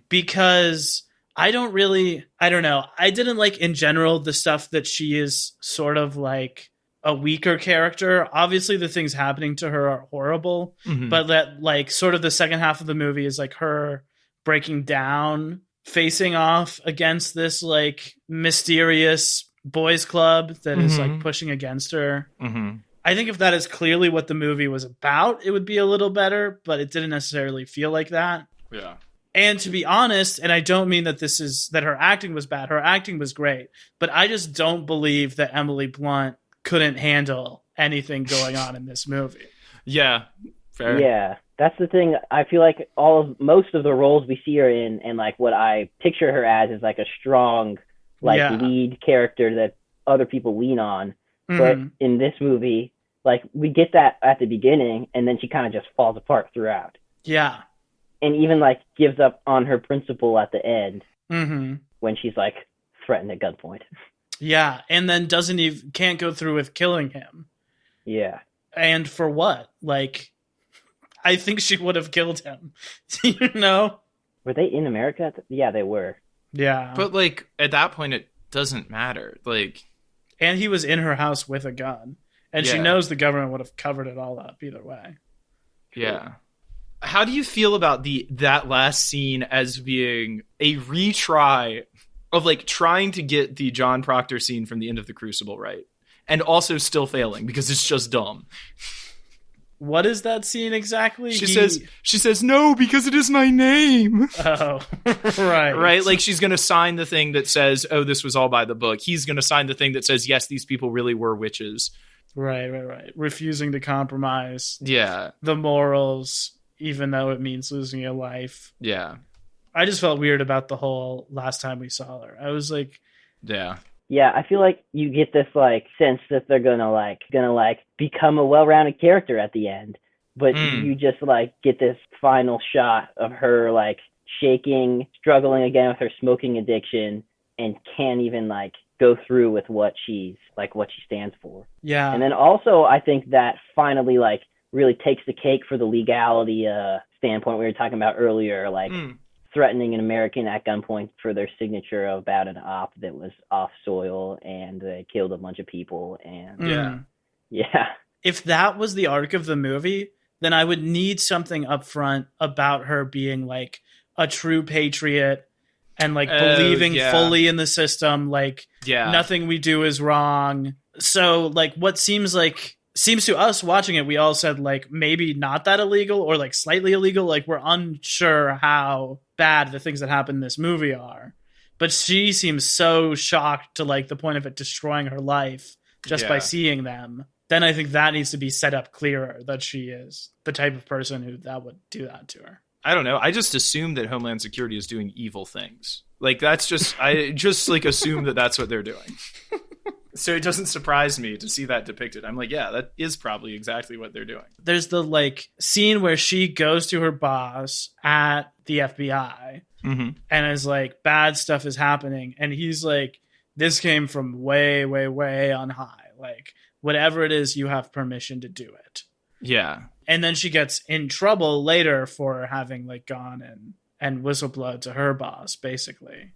because I don't know. I didn't like in general the stuff that she is sort of like a weaker character. Obviously the things happening to her are horrible, but that like sort of the second half of the movie is like her breaking down, facing off against this like mysterious boys club that is like pushing against her. I think if that is clearly what the movie was about, it would be a little better, but it didn't necessarily feel like that. Yeah. And to be honest, and I don't mean that that her acting was bad. Her acting was great, but I just don't believe that Emily Blunt couldn't handle anything going on in this movie. Yeah. Fair. Yeah. That's the thing. I feel like most of the roles we see her in, and like what I picture her as, is like a strong, like lead character that other people lean on. But in this movie, like we get that at the beginning, and then she kind of just falls apart throughout. Yeah. And even like gives up on her principle at the end when she's like threatened at gunpoint. Yeah, and then can't go through with killing him. Yeah. And for what? Like, I think she would have killed him. You know? Were they in America? Yeah, they were. Yeah. But like at that point, it doesn't matter. Like, and he was in her house with a gun, and she knows the government would have covered it all up either way. Yeah. How do you feel about that last scene as being a retry of like trying to get the John Proctor scene from the end of The Crucible right, and also still failing because it's just dumb? What is that scene exactly? She says no because it is my name. Oh, right. Right? Like she's going to sign the thing that says, oh, this was all by the book. He's going to sign the thing that says, yes, these people really were witches. Right. Refusing to compromise the morals, even though it means losing your life. Yeah. I just felt weird about the whole last time we saw her. I was like... Yeah, I feel like you get this like sense that they're gonna become a well-rounded character at the end, but you just like get this final shot of her like shaking, struggling again with her smoking addiction, and can't even like go through with what she stands for. Yeah. And then also I think that finally like really takes the cake for the legality standpoint we were talking about earlier, like threatening an American at gunpoint for their signature about an op that was off soil, and they killed a bunch of people. And yeah. If that was the arc of the movie, then I would need something up front about her being like a true patriot and like believing fully in the system. Like nothing we do is wrong. So like what seems to us watching it, we all said like maybe not that illegal or like slightly illegal. Like we're unsure how bad the things that happen in this movie are, but she seems so shocked to like the point of it destroying her life just by seeing them. Then I think that needs to be set up clearer, that she is the type of person who that would do that to her. I don't know. I just assume that Homeland Security is doing evil things. Like that's just, I just like assume that that's what they're doing. So it doesn't surprise me to see that depicted. I'm like, yeah, that is probably exactly what they're doing. There's the like scene where she goes to her boss at the FBI and is like, bad stuff is happening. And he's like, this came from way, way, way on high. Like whatever it is, you have permission to do it. Yeah. And then she gets in trouble later for having like gone and whistleblowed to her boss, basically.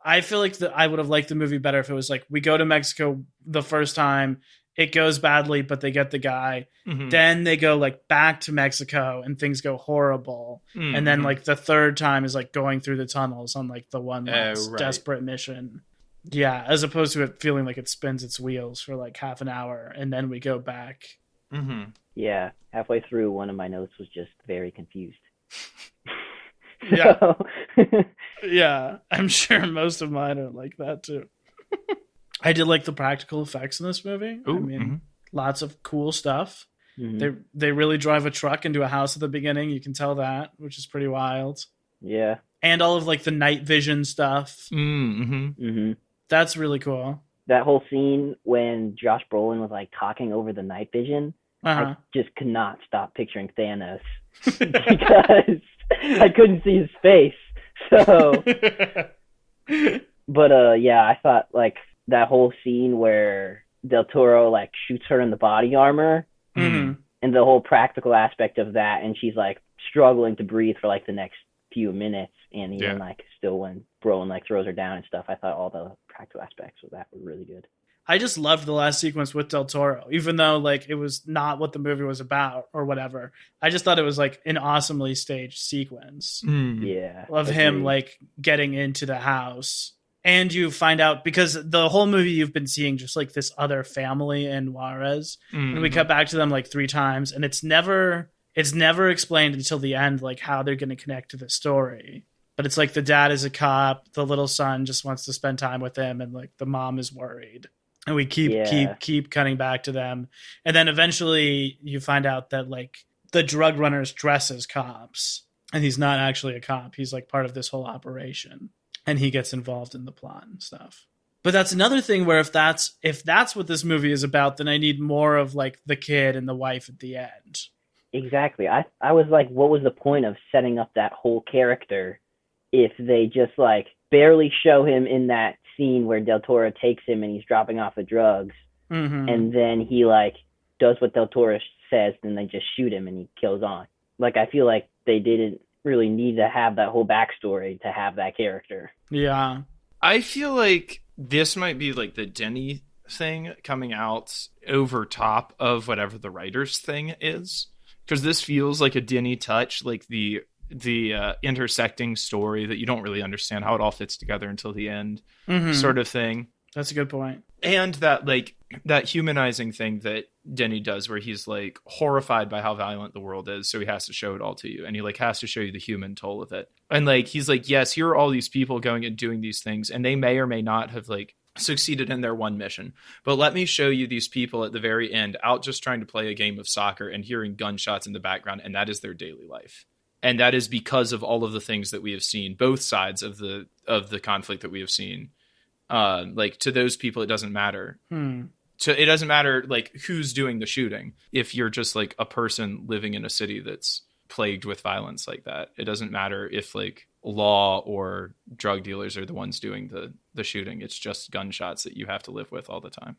I feel like I would have liked the movie better if it was like, we go to Mexico the first time, it goes badly, but they get the guy. Then they go like back to Mexico and things go horrible. And then like the third time is like going through the tunnels on like the one last desperate mission. Yeah. As opposed to it feeling like it spins its wheels for like half an hour and then we go back. Yeah. Halfway through, one of my notes was just very confused. Yeah. Yeah, I'm sure most of mine are like that too. I did like the practical effects in this movie. Ooh, I mean, lots of cool stuff. They really drive a truck into a house at the beginning. You can tell that, which is pretty wild. Yeah. And all of like the night vision stuff. That's really cool. That whole scene when Josh Brolin was like talking over the night vision, I just could not stop picturing Thanos because I couldn't see his face. So, but yeah, I thought like that whole scene where Del Toro like shoots her in the body armor and the whole practical aspect of that, and she's like struggling to breathe for like the next few minutes, and even like still when Brolin like throws her down and stuff, I thought all the practical aspects of that were really good. I just loved the last sequence with Del Toro, even though like it was not what the movie was about or whatever. I just thought it was like an awesomely staged sequence. Yeah. Of him like getting into the house. And you find out, because the whole movie you've been seeing just like this other family in Juarez. And we cut back to them like 3 times, and it's never explained until the end, like how they're going to connect to the story. But it's like the dad is a cop, the little son just wants to spend time with him, and like the mom is worried. And we keep cutting back to them. And then eventually you find out that like the drug runners dress as cops, and he's not actually a cop. He's like part of this whole operation, and he gets involved in the plot and stuff. But that's another thing where if that's what this movie is about, then I need more of like the kid and the wife at the end. Exactly. I was like, what was the point of setting up that whole character if they just like barely show him in that scene where Del Toro takes him and he's dropping off the drugs, and then he like does what Del Toro says, and they just shoot him and he kills on. Like, I feel like they didn't really need to have that whole backstory to have that character. Yeah. I feel like this might be like the Denny thing coming out over top of whatever the writer's thing is. Because this feels like a Denny touch, like the intersecting story that you don't really understand how it all fits together until the end, sort of thing. That's a good point. And that humanizing thing that Denny does, where he's like horrified by how violent the world is, so he has to show it all to you, and he like has to show you the human toll of it. And like he's like, yes, here are all these people going and doing these things, and they may or may not have like succeeded in their one mission, but let me show you these people at the very end out just trying to play a game of soccer and hearing gunshots in the background, and that is their daily life. And that is because of all of the things that we have seen, both sides of the conflict that we have seen. Like, to those people, it doesn't matter. It doesn't matter like who's doing the shooting. If you're just like a person living in a city that's plagued with violence like that, it doesn't matter if like law or drug dealers are the ones doing the shooting. It's just gunshots that you have to live with all the time.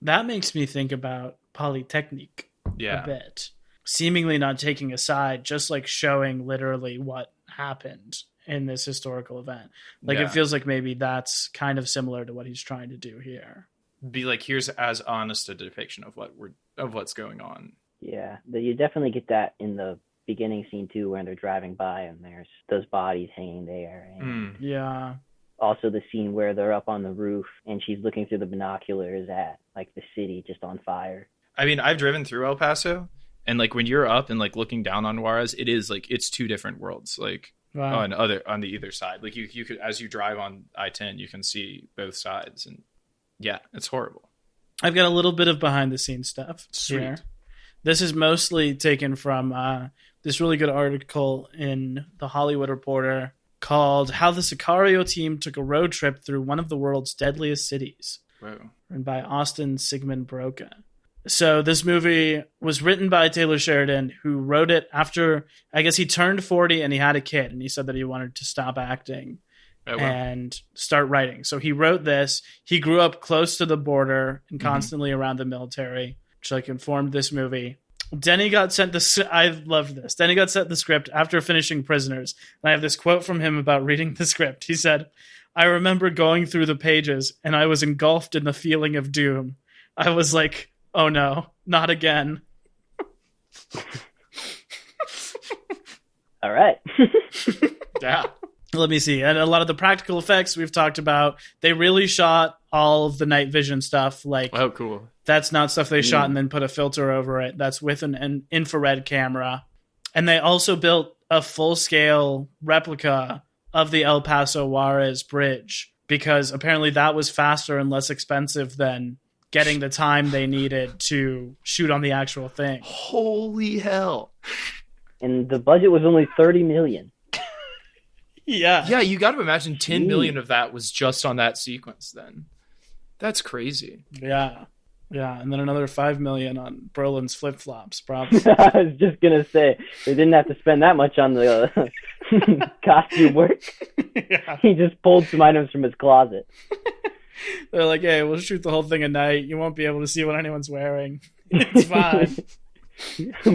That makes me think about Polytechnique a bit. Seemingly not taking a side, just like showing literally what happened in this historical event. Like, it feels like maybe that's kind of similar to what he's trying to do here. Be like, here's as honest a depiction of what's going on. Yeah, you definitely get that in the beginning scene too, when they're driving by and there's those bodies hanging there. And yeah. Also the scene where they're up on the roof and she's looking through the binoculars at like the city just on fire. I mean, I've driven through El Paso, and like when you're up and like looking down on Juarez, it is like it's two different worlds. Like on the either side. Like you could, as you drive on I-10, you can see both sides, and yeah, it's horrible. I've got a little bit of behind the scenes stuff here. This is mostly taken from this really good article in The Hollywood Reporter called How the Sicario Team Took a Road Trip Through One of the World's Deadliest Cities. Wow. Written by Austin Sigmund Broca. So this movie was written by Taylor Sheridan, who wrote it after, I guess he turned 40 and he had a kid, and he said that he wanted to stop acting and start writing. So he wrote this. He grew up close to the border and constantly around the military, which like informed this movie. Denny got sent I loved this. Denny got sent the script after finishing Prisoners. And I have this quote from him about reading the script. He said, "I remember going through the pages and I was engulfed in the feeling of doom. I was like, oh no, not again." All right. Yeah. Let me see. And a lot of the practical effects we've talked about, they really shot all of the night vision stuff. Like, oh, cool. That's not stuff they shot and then put a filter over it. That's with an infrared camera. And they also built a full-scale replica of the El Paso Juarez Bridge, because apparently that was faster and less expensive than getting the time they needed to shoot on the actual thing. Holy hell. And the budget was only $30 million. Yeah. Yeah, you got to imagine 10 million of that was just on that sequence then. That's crazy. Yeah. Yeah, and then another $5 million on Brolin's flip-flops, probably. I was just going to say, they didn't have to spend that much on the costume work. Yeah. He just pulled some items from his closet. They're like, hey, we'll shoot the whole thing at night. You won't be able to see what anyone's wearing. It's fine.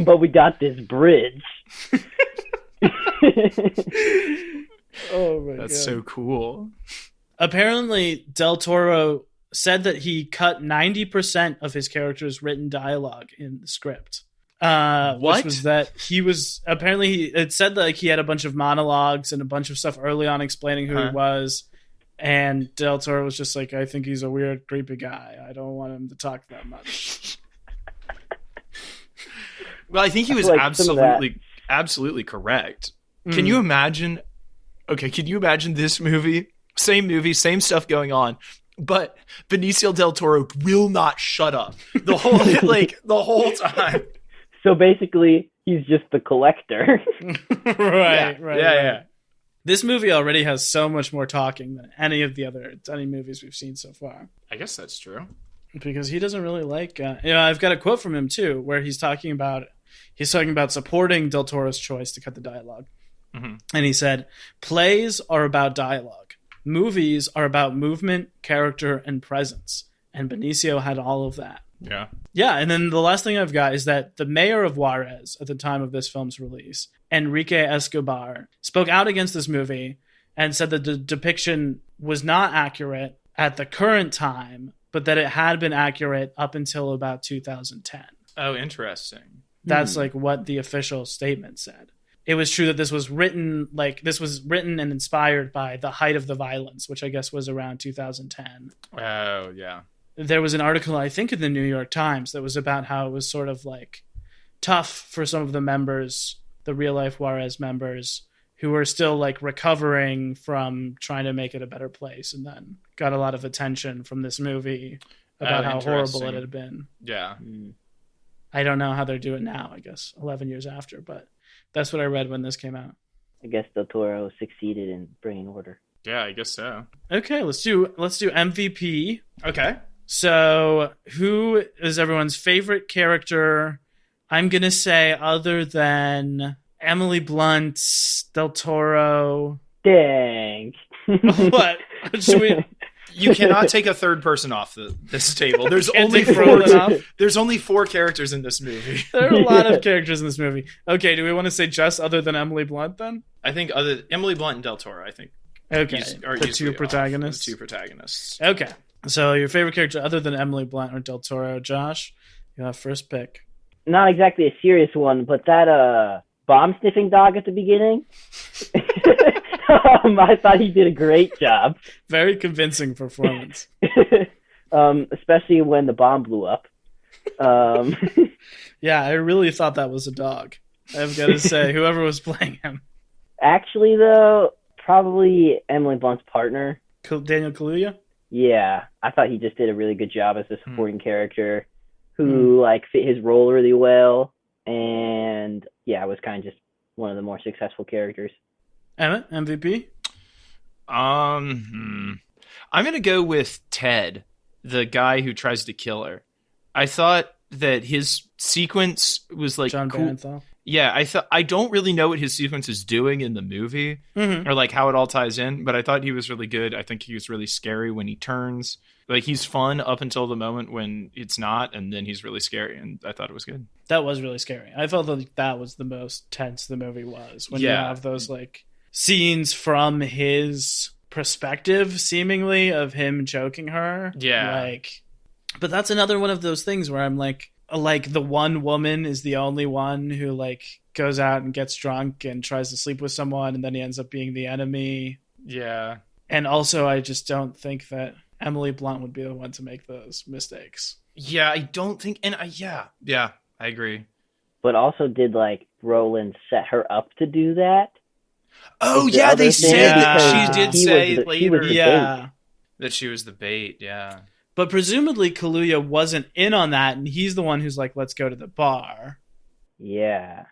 But we got this bridge. Oh my God. That's so cool. Apparently, Del Toro said that he cut 90% of his character's written dialogue in the script. What? Which was that he was apparently it said that like he had a bunch of monologues and a bunch of stuff early on explaining who he was. And Del Toro was just like, I think he's a weird, creepy guy. I don't want him to talk that much. Well, I think he was absolutely correct. Can you imagine? Okay, can you imagine this movie, same stuff going on, but Benicio del Toro will not shut up the whole time. So basically, He's just the collector. Right. Yeah. This movie already has so much more talking than any of the other movies we've seen so far. I guess that's true. Because he doesn't really like... I've got a quote from him, too, where he's talking about supporting Del Toro's choice to cut the dialogue. Mm-hmm. And he said, plays are about dialogue. Movies are about movement, character, and presence. And Benicio had all of that. Yeah. Yeah, and then the last thing I've got is that the mayor of Juarez at the time of this film's release, Enrique Escobar, spoke out against this movie and said that the depiction was not accurate at the current time, but that it had been accurate up until about 2010. Oh, interesting. That's like what the official statement said. It was true that this was written and inspired by the height of the violence, which I guess was around 2010. Oh, yeah. There was an article, I think, in the New York Times that was about how it was sort of like tough for some of the members, the real life Juarez members, who were still like recovering from trying to make it a better place, and then got a lot of attention from this movie about how horrible it had been. Yeah. I don't know how they're doing now, I guess, 11 years after, but that's what I read when this came out. I guess Del Toro succeeded in bringing order. Yeah, I guess so. Okay, let's do MVP. Okay. So, who is everyone's favorite character? I'm going to say other than Emily Blunt, Del Toro. Dang. What? Should we... You cannot take a third person off this table. There's only 4 characters in this movie. There are a lot of characters in this movie. Okay, do we want to say just other than Emily Blunt then? I think Emily Blunt and Del Toro, I think. Okay, the two protagonists. The 2 protagonists. Okay, so your favorite character other than Emily Blunt or Del Toro, Josh, you have first pick. Not exactly a serious one, but that bomb sniffing dog at the beginning. I thought he did a great job. Very convincing performance. Especially when the bomb blew up. Yeah, I really thought that was a dog. I've got to say, whoever was playing him. Actually, though, probably Emily Blunt's partner. Daniel Kaluuya? Yeah, I thought he just did a really good job as a supporting character who fit his role really well, and was kind of just one of the more successful characters. Emmett, MVP? I'm gonna go with Ted, the guy who tries to kill her. I thought that his sequence was like John cool. Bernthal. Yeah, I don't really know what his sequence is doing in the movie or like how it all ties in, but I thought he was really good. I think he was really scary when he turns. Like he's fun up until the moment when it's not, and then he's really scary, and I thought it was good. That was really scary. I felt like that was the most tense the movie was, when you have those like scenes from his perspective, seemingly, of him choking her. Yeah. But that's another one of those things where I'm like the one woman is the only one who goes out and gets drunk and tries to sleep with someone, and then he ends up being the enemy. Yeah. And also, I just don't think that Emily Blunt would be the one to make those mistakes. Yeah, I don't think, and I agree. But also, did Roland set her up to do that? Oh yeah, they said that she did say later, that she was the bait. Yeah, but presumably Kaluuya wasn't in on that, and he's the one who's like, "Let's go to the bar." Yeah.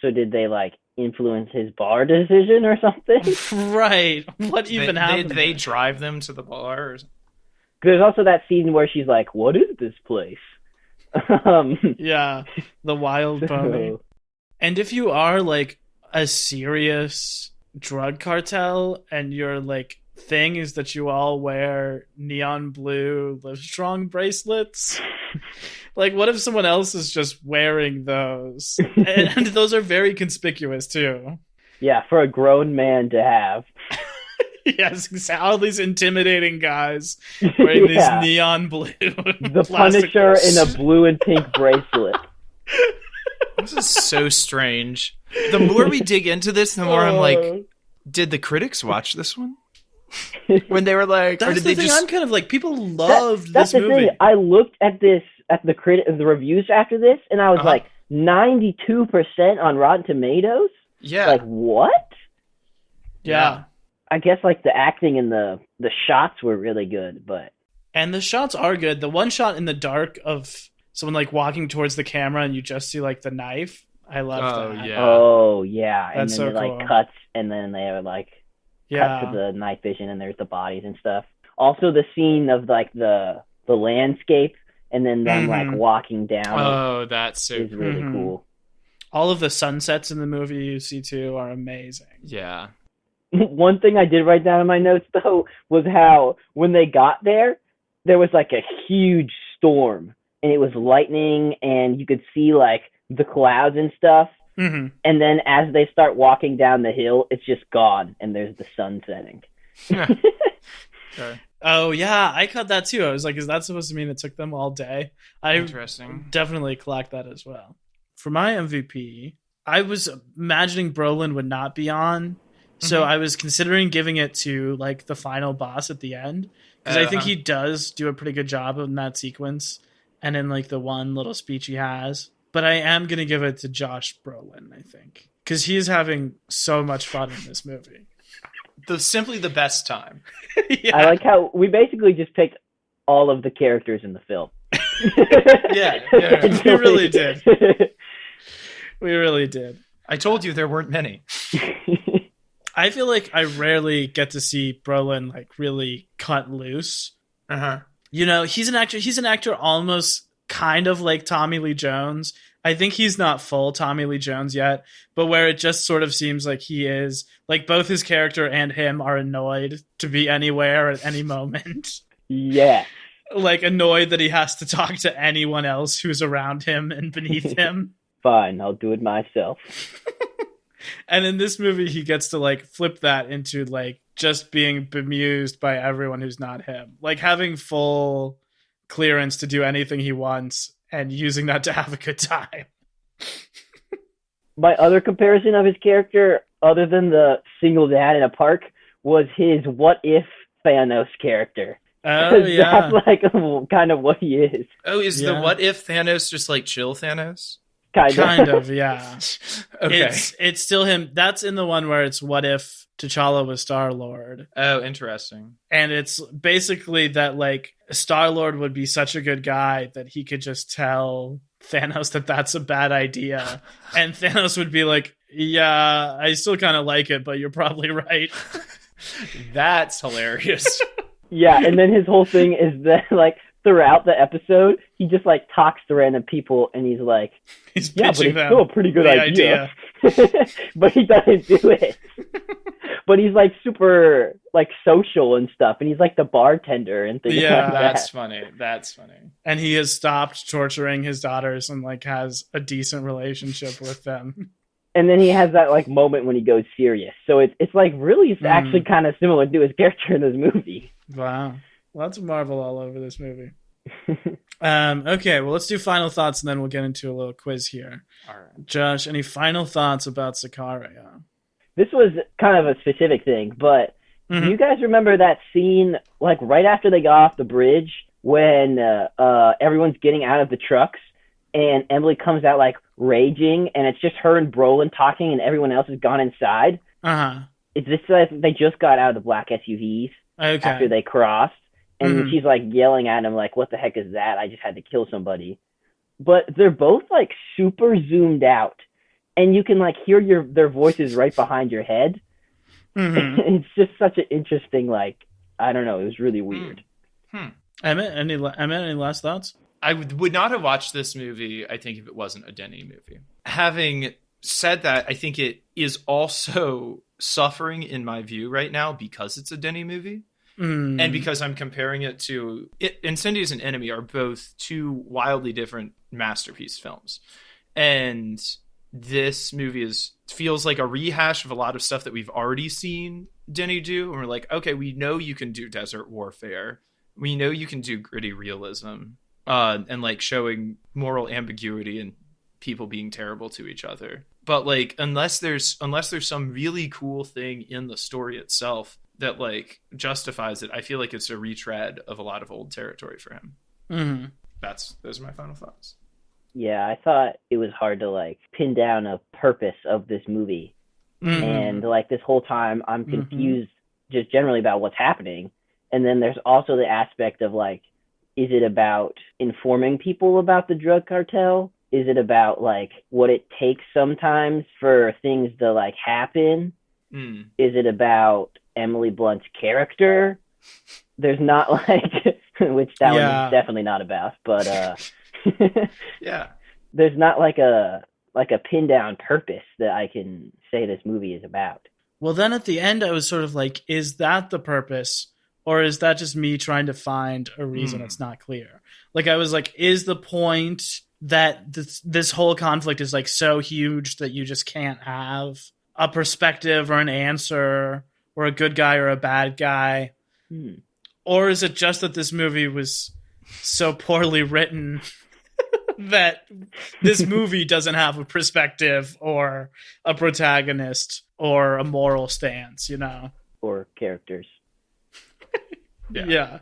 So did they influence his bar decision or something? Right. What even happened? They drive them to the bar. There's also that scene where she's like, "What is this place?" Yeah, the wild pony. And if you are a serious drug cartel and your thing is that you all wear neon blue Livestrong bracelets, what if someone else is just wearing those? And those are very conspicuous too. Yeah, for a grown man to have. Yes, all these intimidating guys wearing these neon blue. The Punisher in a blue and pink bracelet. This is so strange. The more we dig into this, the more I'm like, did the critics watch this one? When they were like, that's or did the they thing. just... I'm kind of people loved that's this the movie. Thing. I looked at this at the reviews after this, and I was 92% on Rotten Tomatoes. Yeah. What? Yeah. I guess the acting and the shots were really good, but and the shots are good. The one shot in the dark of someone walking towards the camera and you just see the knife. I love that. Yeah. Oh yeah, and That's then so it cool. cuts, and then they are cut Yeah. to the night vision, and there's the bodies and stuff. Also, the scene of the landscape, and then them walking down Oh, that's so is really cool. All of the sunsets in the movie you see too are amazing. Yeah. One thing I did write down in my notes though was how when they got there was like a huge storm, and it was lightning, and you could see like the clouds and stuff. Mm-hmm. And then as they start walking down the hill, it's just gone, and there's the sun setting. Okay. Oh yeah, I caught that too. I was like, is that supposed to mean it took them all day? I Interesting. definitely clocked that as well. For my MVP, I was imagining Brolin would not be on, so I was considering giving it to like the final boss at the end, because I think he does do a pretty good job in that sequence and in like the one little speech he has. But I am gonna give it to Josh Brolin, I think, because he is having so much fun in this movie. Simply the best time. Yeah. I like how we basically just picked all of the characters in the film. Yeah, we really did. We really did. I told you there weren't many. I feel like I rarely get to see Brolin like really cut loose. You know, he's an actor. He's an actor almost kind of like Tommy Lee Jones. I think he's not full Tommy Lee Jones yet, but where it just sort of seems like he is, like both his character and him are annoyed to be anywhere at any moment. Yeah. Like annoyed that he has to talk to anyone else who's around him and beneath him. Fine, I'll do it myself. And in this movie, he gets to like flip that into like just being bemused by everyone who's not him, like having full clearance to do anything he wants and using that to have a good time. My other comparison of his character, other than the single dad in a park, was his what if Thanos character. Oh yeah, that's like kind of what he is. Oh, is the what if Thanos just like chill Thanos? Kind of, yeah. Okay. It's still him. That's in the one where it's what if T'Challa was Star-Lord. Oh, interesting. And it's basically that like Star-Lord would be such a good guy that he could just tell Thanos that that's a bad idea. And Thanos would be like, yeah, I still kind of like it, but you're probably right. That's hilarious. Yeah, and then his whole thing is that like throughout the episode, he just like talks to random people, and he's like, "Yeah, but it's still a pretty good idea." But he doesn't do it. But he's like super like social and stuff, and he's like the bartender and things like that. That's funny. That's funny. And he has stopped torturing his daughters and like has a decent relationship with them. And then he has that like moment when he goes serious. So it's like really it's actually kind of similar to his character in this movie. Wow. Lots of Marvel all over this movie. Okay, well, let's do final thoughts, and then we'll get into a little quiz here. All right. Josh, any final thoughts about Sicario? This was kind of a specific thing, but do you guys remember that scene, like right after they got off the bridge, when everyone's getting out of the trucks, and Emily comes out like raging, and it's just her and Brolin talking, and everyone else has gone inside? It's just like they just got out of the black SUVs after they crossed. And she's like yelling at him like, what the heck is that? I just had to kill somebody. But they're both like super zoomed out. And you can like hear their voices right behind your head. It's just such an interesting, like, I don't know. It was really weird. Emmett, any last thoughts? I would not have watched this movie, I think, if it wasn't a Denny movie. Having said that, I think it is also suffering in my view right now because it's a Denny movie. And because I'm comparing it to Incendies and Enemy are both two wildly different masterpiece films. And this movie feels like a rehash of a lot of stuff that we've already seen Denny do. And we're like, okay, we know you can do desert warfare. We know you can do gritty realism and like showing moral ambiguity and people being terrible to each other. But like, unless there's some really cool thing in the story itself that like justifies it, I feel like it's a retread of a lot of old territory for him. Those are my final thoughts. Yeah, I thought it was hard to like pin down a purpose of this movie. And like this whole time I'm confused just generally about what's happening. And then there's also the aspect of like, is it about informing people about the drug cartel, Is it about like what it takes sometimes for things to like happen? Is it about Emily Blunt's character? There's not like, which that one is definitely not about, but yeah, there's not like a pin down purpose that I can say this movie is about. Well, then at the end, I was sort of like, is that the purpose? Or is that just me trying to find a reason that's not clear? Like, I was like, is the point that this whole conflict is like so huge that you just can't have a perspective or an answer or a good guy or a bad guy? Or is it just that this movie was so poorly written that this movie doesn't have a perspective or a protagonist or a moral stance, you know? Or characters. Yeah.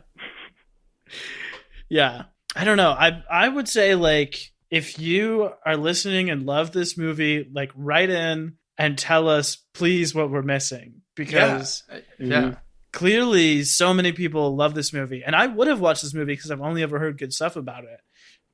I don't know. I would say, like, if you are listening and love this movie, like, write in and tell us, please, what we're missing. Because clearly so many people love this movie. And I would have watched this movie because I've only ever heard good stuff about it.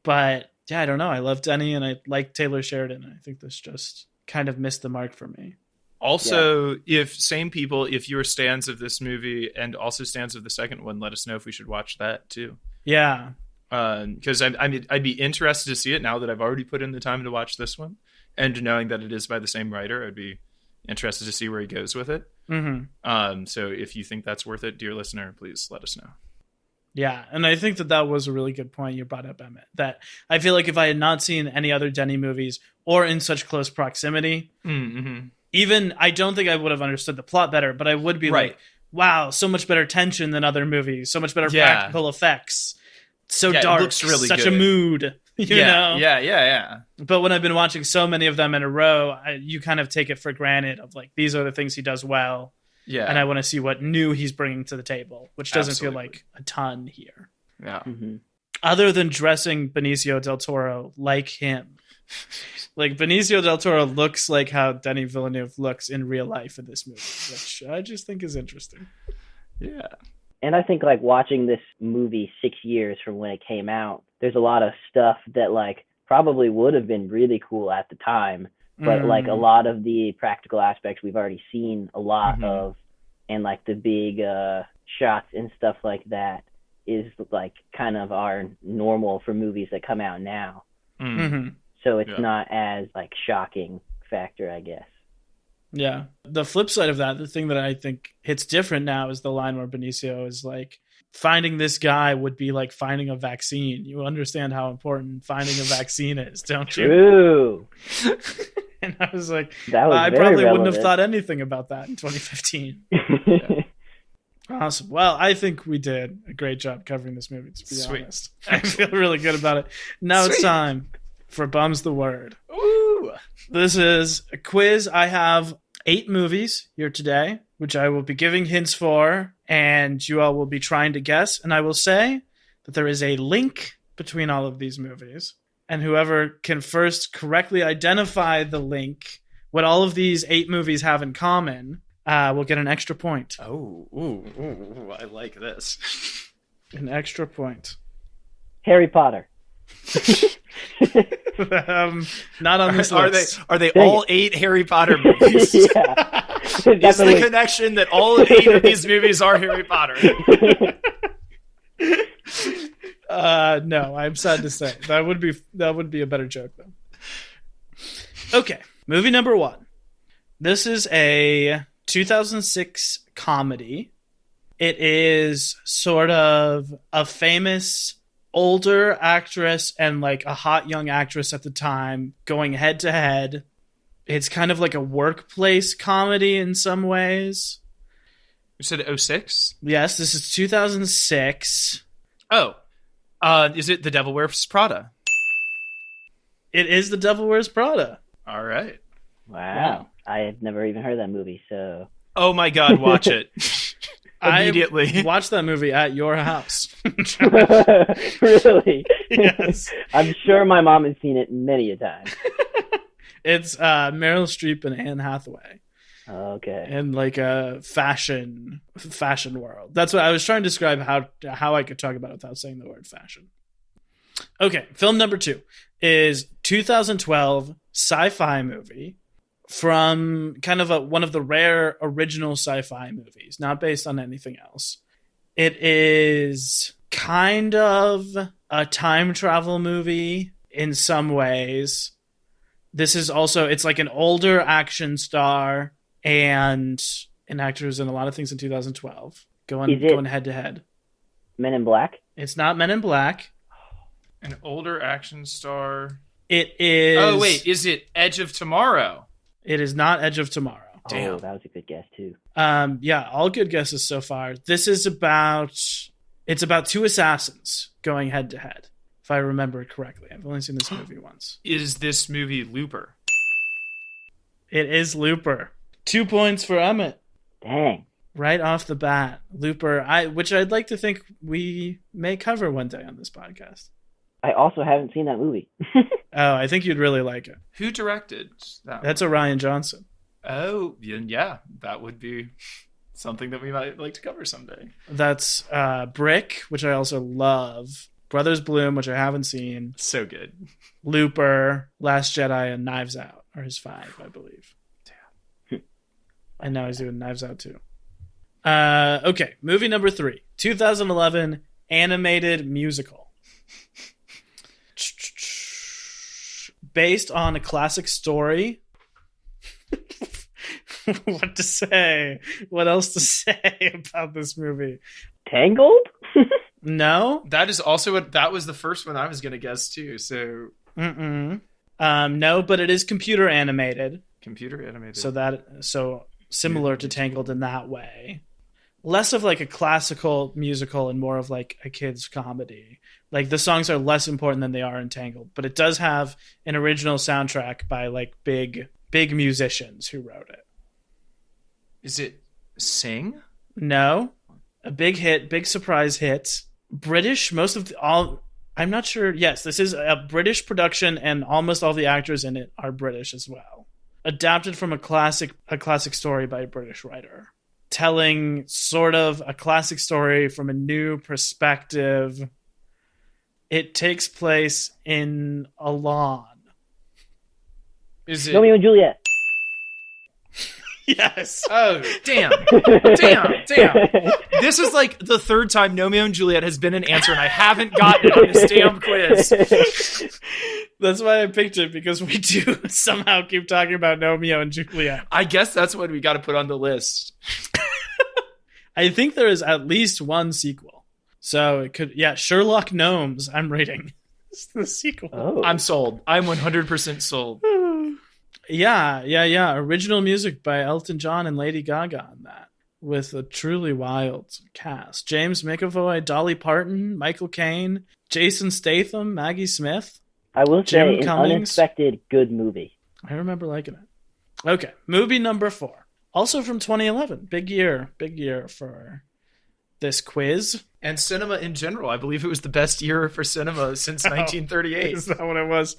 But, yeah, I don't know. I love Denny and I like Taylor Sheridan. I think this just kind of missed the mark for me. Also, if you're stans of this movie and also stans of the second one, let us know if we should watch that too. Yeah. Because I'd be interested to see it now that I've already put in the time to watch this one. And knowing that it is by the same writer, I'd be interested to see where he goes with it. So if you think that's worth it, dear listener, please let us know. Yeah, and I think that was a really good point you brought up, Emmett. That I feel like if I had not seen any other Denny movies or in such close proximity, even I don't think I would have understood the plot better, but I would be like, wow, so much better tension than other movies, so much better practical effects, so dark, looks really such good. A mood, you know? Yeah. But when I've been watching so many of them in a row, you kind of take it for granted of like, these are the things he does well. Yeah. And I want to see what new he's bringing to the table, which doesn't feel like a ton here. Yeah. Other than dressing Benicio del Toro like him. Like, Benicio del Toro looks like how Denis Villeneuve looks in real life in this movie, which I just think is interesting. Yeah. And I think, like, watching this movie 6 years from when it came out, there's a lot of stuff that, like, probably would have been really cool at the time. But, like, a lot of the practical aspects we've already seen a lot of, and, like, the big shots and stuff like that is, like, kind of our normal for movies that come out now. So it's not as, like, shocking factor, I guess. Yeah. The flip side of that, the thing that I think hits different now is the line where Benicio is like, finding this guy would be like finding a vaccine. You understand how important finding a vaccine is, don't you? True. And I was like, I probably wouldn't have thought anything about that in 2015. Awesome. Well, I think we did a great job covering this movie, to be honest. I feel really good about it. Now it's time for Bum's the Word. Ooh. This is a quiz. I have 8 movies here today, which I will be giving hints for, and you all will be trying to guess. And I will say that there is a link between all of these movies, and whoever can first correctly identify the link, what all of these 8 movies have in common, will get an extra point. Ooh, I like this. An extra point. Harry Potter. Not on this list. Are they all 8 Harry Potter movies? Yeah. Is the connection that all 8 of these movies are Harry Potter? No, I'm sad to say. That would be a better joke, though. Okay, movie number 1. This is a 2006 comedy. It is sort of a famous older actress and like a hot young actress at the time going head to head. It's kind of like a workplace comedy in some ways. You said 06? Yes, this is 2006. Oh, is it The Devil Wears Prada? It is The Devil Wears Prada. All right. Wow. I have never even heard that movie, so... Oh my God, watch it. Immediately. I watched that movie at your house. Really? Yes. I'm sure my mom has seen it many a time. It's Meryl Streep and Anne Hathaway. Okay. In like a fashion world. That's what I was trying to describe how I could talk about it without saying the word fashion. Okay, film number 2 is 2012 sci-fi movie from kind of one of the rare original sci-fi movies, not based on anything else. It is kind of a time travel movie in some ways. This is also, it's like an older action star and an actor who's in a lot of things in 2012. Going head to head. Men in Black? It's not Men in Black. An older action star. It is... Oh, wait. Is it Edge of Tomorrow? It is not Edge of Tomorrow. Damn. Oh, that was a good guess, too. Yeah, all good guesses so far. This is about... It's about 2 assassins going head to head, if I remember correctly. I've only seen this movie once. Is this movie Looper? It is Looper. 2 points for Emmett. Dang. Right off the bat. Looper, which I'd like to think we may cover one day on this podcast. I also haven't seen that movie. Oh, I think you'd really like it. Who directed that? That's Orion Johnson. Oh, yeah. That would be something that we might like to cover someday. That's Brick, which I also love. Brothers Bloom, which I haven't seen. So good. Looper, Last Jedi, and Knives Out are his 5, I believe. Damn. And now he's doing Knives Out too. Okay, movie number 3. 2011 animated musical. Based on a classic story. What to say? What else to say about this movie? Tangled? No. That is also that was the first one I was going to guess too. So, no, but it is computer animated. Computer animated. So similar to Tangled in that way. Less of like a classical musical and more of like a kid's comedy. Like the songs are less important than they are in Tangled, but it does have an original soundtrack by like big musicians who wrote it. Is it Sing? No. A big hit, big surprise hit. British, I'm not sure. Yes, this is a British production and almost all the actors in it are British as well. Adapted from a classic story by a British writer. Telling sort of a classic story from a new perspective. It takes place in a lawn. Is it Romeo and Juliet. Yes. Oh, damn. This is like the 3rd time Romeo and Juliet has been an answer, and I haven't gotten it on this damn quiz. That's why I picked it, because we do somehow keep talking about Romeo and Juliet. I guess that's what we got to put on the list. I think there is at least one sequel. So it could, Sherlock Gnomes, I'm reading. It's the sequel. Oh. I'm sold. I'm 100% sold. Yeah. Original music by Elton John and Lady Gaga on that, with a truly wild cast. James McAvoy, Dolly Parton, Michael Caine, Jason Statham, Maggie Smith. I will Jim say, an Cummings. unexpected good movie. I remember liking it. Okay, movie number 4. Also from 2011. Big year for this quiz. And cinema in general. I believe it was the best year for cinema since 1938. Is that what it was?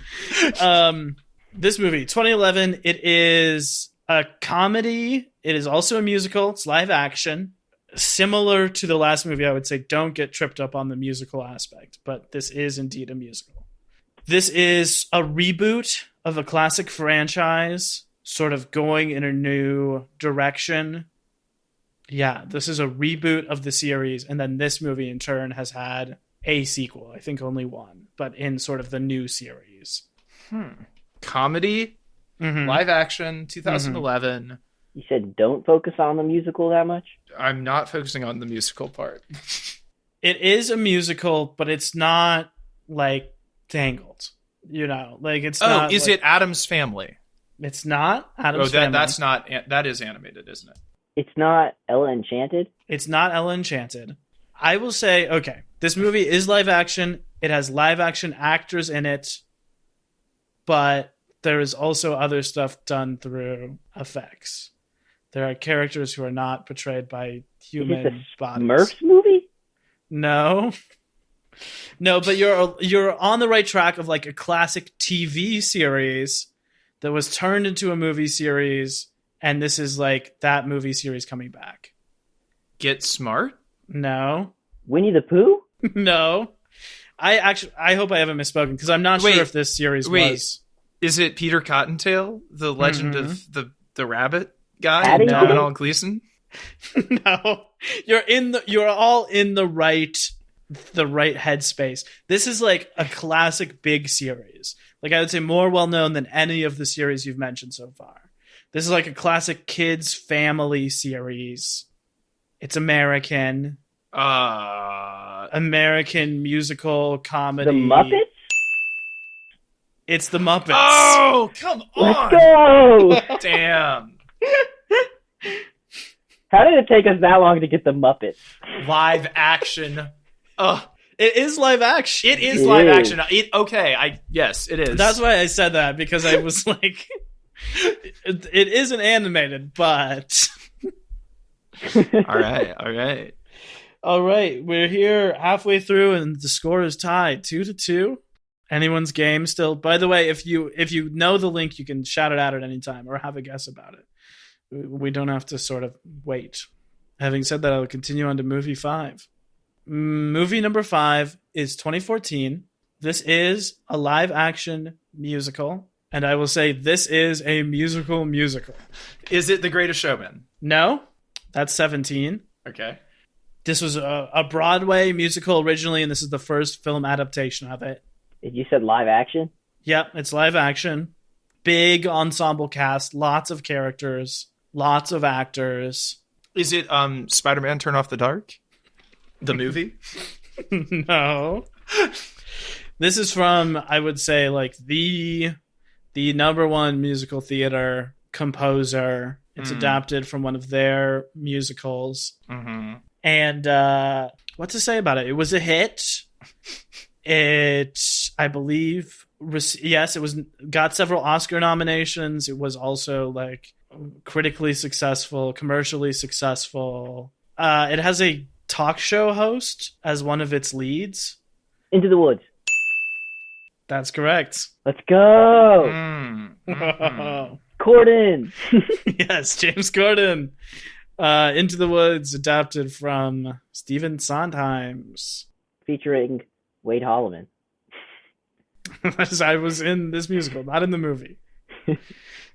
This movie, 2011, it is a comedy. It is also a musical. It's live action. Similar to the last movie, I would say don't get tripped up on the musical aspect, but this is indeed a musical. This is a reboot of a classic franchise, sort of going in a new direction. Yeah, this is a reboot of the series, and then this movie in turn has had a sequel. I think only one, but in sort of the new series. Comedy, live action, 2011. You said don't focus on the musical that much? I'm not focusing on the musical part. It is a musical, but it's not like Tangled. You know, like it's not. Oh, is it Addams Family? It's not Addams Family. That's not. That is animated, isn't it? It's not Ella Enchanted? It's not Ella Enchanted. I will say, okay, this movie is live action. It has live action actors in it, but there is also other stuff done through effects. There are characters who are not portrayed by human bodies. Smurfs movie? No, but you're on the right track of like a classic TV series that was turned into a movie series, and this is like that movie series coming back. Get Smart? No. Winnie the Pooh? No. I hope I haven't misspoken because I'm not sure if this series was. Is it Peter Cottontail, the legend of the rabbit guy, Paddington? Domhnall Gleeson? No, you're all in the right headspace. This is like a classic big series. Like I would say more well known than any of the series you've mentioned so far. This is like a classic kids family series. It's American. American musical comedy. The Muppets? It's the Muppets. Oh, come on. Let's go! Damn. How did it take us that long to get the Muppets? Live action. It is live action. It is live action. Yes, it is. That's why I said that, because I was like, it isn't animated, but... All right. All right, we're here halfway through, and the score is tied 2-2. Anyone's game still. By the way, if you know the link, you can shout it out at any time or have a guess about it. We don't have to sort of wait. Having said that, I'll continue on to movie 5. Movie number 5 is 2014. This is a live-action musical, and I will say this is a musical. Is it The Greatest Showman? No, that's 17. Okay. This was a Broadway musical originally, and this is the first film adaptation of it. You said live action? Yep, it's live action. Big ensemble cast, lots of characters, lots of actors. Is it Spider-Man Turn Off the Dark? The movie? No. This is from, I would say, like the number one musical theater composer. It's adapted from one of their musicals. Mm-hmm. And what to say about it? It was a hit. It, I believe, it was got several Oscar nominations. It was also like critically successful, commercially successful. It has a talk show host as one of its leads. Into the Woods. That's correct. Let's go. Mm-hmm. Corden. Yes, James Corden. Into the Woods, adapted from Stephen Sondheim's. Featuring Wade Holloman. I was in this musical, not in the movie.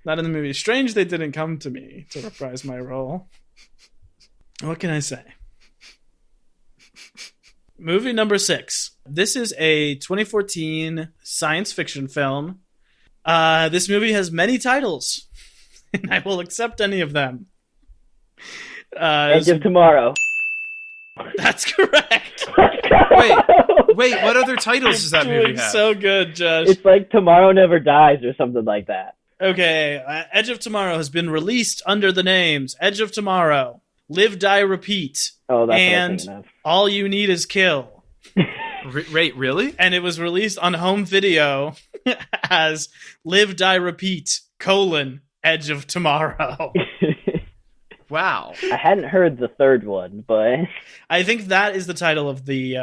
Not in the movie. Strange they didn't come to me to reprise my role. What can I say? Movie number 6. This is a 2014 science fiction film. This movie has many titles, and I will accept any of them. Edge of Tomorrow. That's correct. Wait, what other titles does that movie have? So good, Josh. It's like Tomorrow Never Dies or something like that. Okay, Edge of Tomorrow has been released under the names Edge of Tomorrow, Live, Die, Repeat, Oh, that's and what I'm thinking of. All You Need Is Kill. Wait, really? And it was released on home video as Live, Die, Repeat, Edge of Tomorrow. Wow. I hadn't heard the third one, but... I think that is the title of the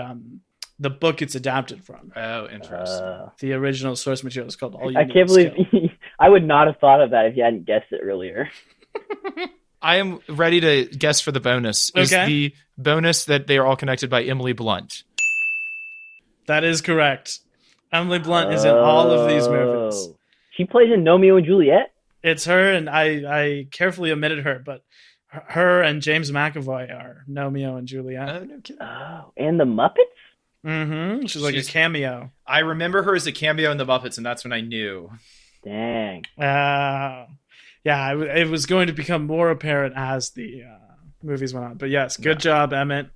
book it's adapted from. Oh, interesting. The original source material is called All You I Need can't Is believe... Kill. I would not have thought of that if you hadn't guessed it earlier. I am ready to guess for the bonus. Is Okay. the bonus that they are all connected by Emily Blunt? That is correct. Emily Blunt is in all of these movies. She plays in Romeo and Juliet? It's her, and I carefully omitted her, but her and James McAvoy are Romeo and Juliet. Oh, no kidding. Oh, and the Muppets? Mm-hmm. She's like a cameo. I remember her as a cameo in The Muppets, and that's when I knew. Dang. Yeah, it was going to become more apparent as the movies went on. But yes, good job, Emmett.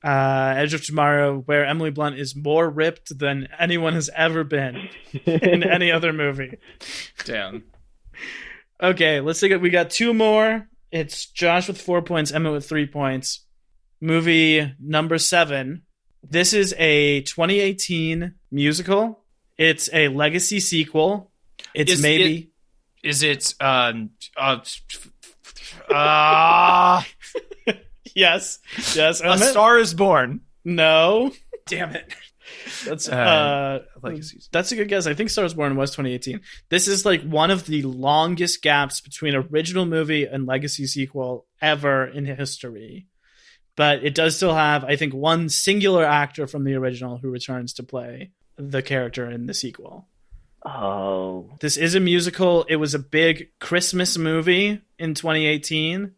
Edge of Tomorrow, where Emily Blunt is more ripped than anyone has ever been in any other movie. Damn. Okay, let's take it. We got 2 more. It's Josh with 4 points, Emmett with 3 points. Movie number 7. This is a 2018 musical. It's a legacy sequel. It's Yes. A Star Is Born. No. Damn it. That's Legacies. that's a good guess. I think Star Is Born was 2018. This is like one of the longest gaps between original movie and legacy sequel ever in history. But it does still have, I think, one singular actor from the original who returns to play the character in the sequel. Oh. This is a musical. It was a big Christmas movie in 2018.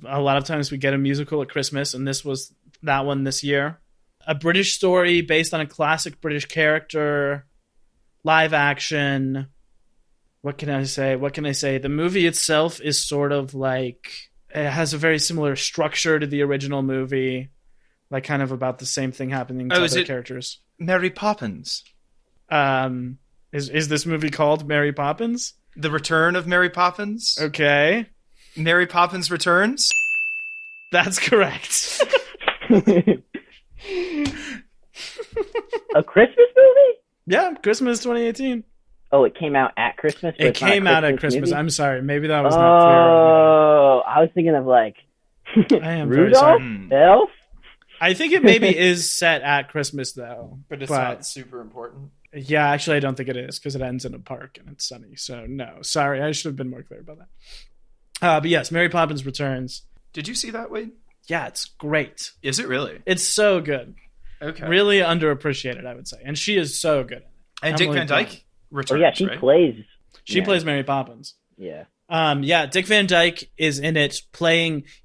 A lot of times we get a musical at Christmas, and this was that one this year. A British story based on a classic British character, live action. What can I say? The movie itself is sort of like, it has a very similar structure to the original movie, like kind of about the same thing happening to other characters. Mary Poppins. Is this movie called Mary Poppins? The Return of Mary Poppins. Okay. Mary Poppins Returns. That's correct. A Christmas movie? Yeah, Christmas 2018. Oh, it came out at Christmas? It came out at Christmas. Movie? I'm sorry. Maybe that was not clear. Oh, I was thinking of like I am Rudolph? very sorry. Elf? I think it maybe is set at Christmas, though. But it's not super important. Yeah, actually, I don't think it is because it ends in a park and it's sunny. So, no. Sorry, I should have been more clear about that. But yes, Mary Poppins Returns. Did you see that, Wade? Yeah, it's great. Is it really? It's so good. Okay. Really underappreciated, I would say. And she is so good. And Dick Van Dyke returns, yeah, she right? plays. She plays Mary Poppins. Yeah. Dick Van Dyke is in it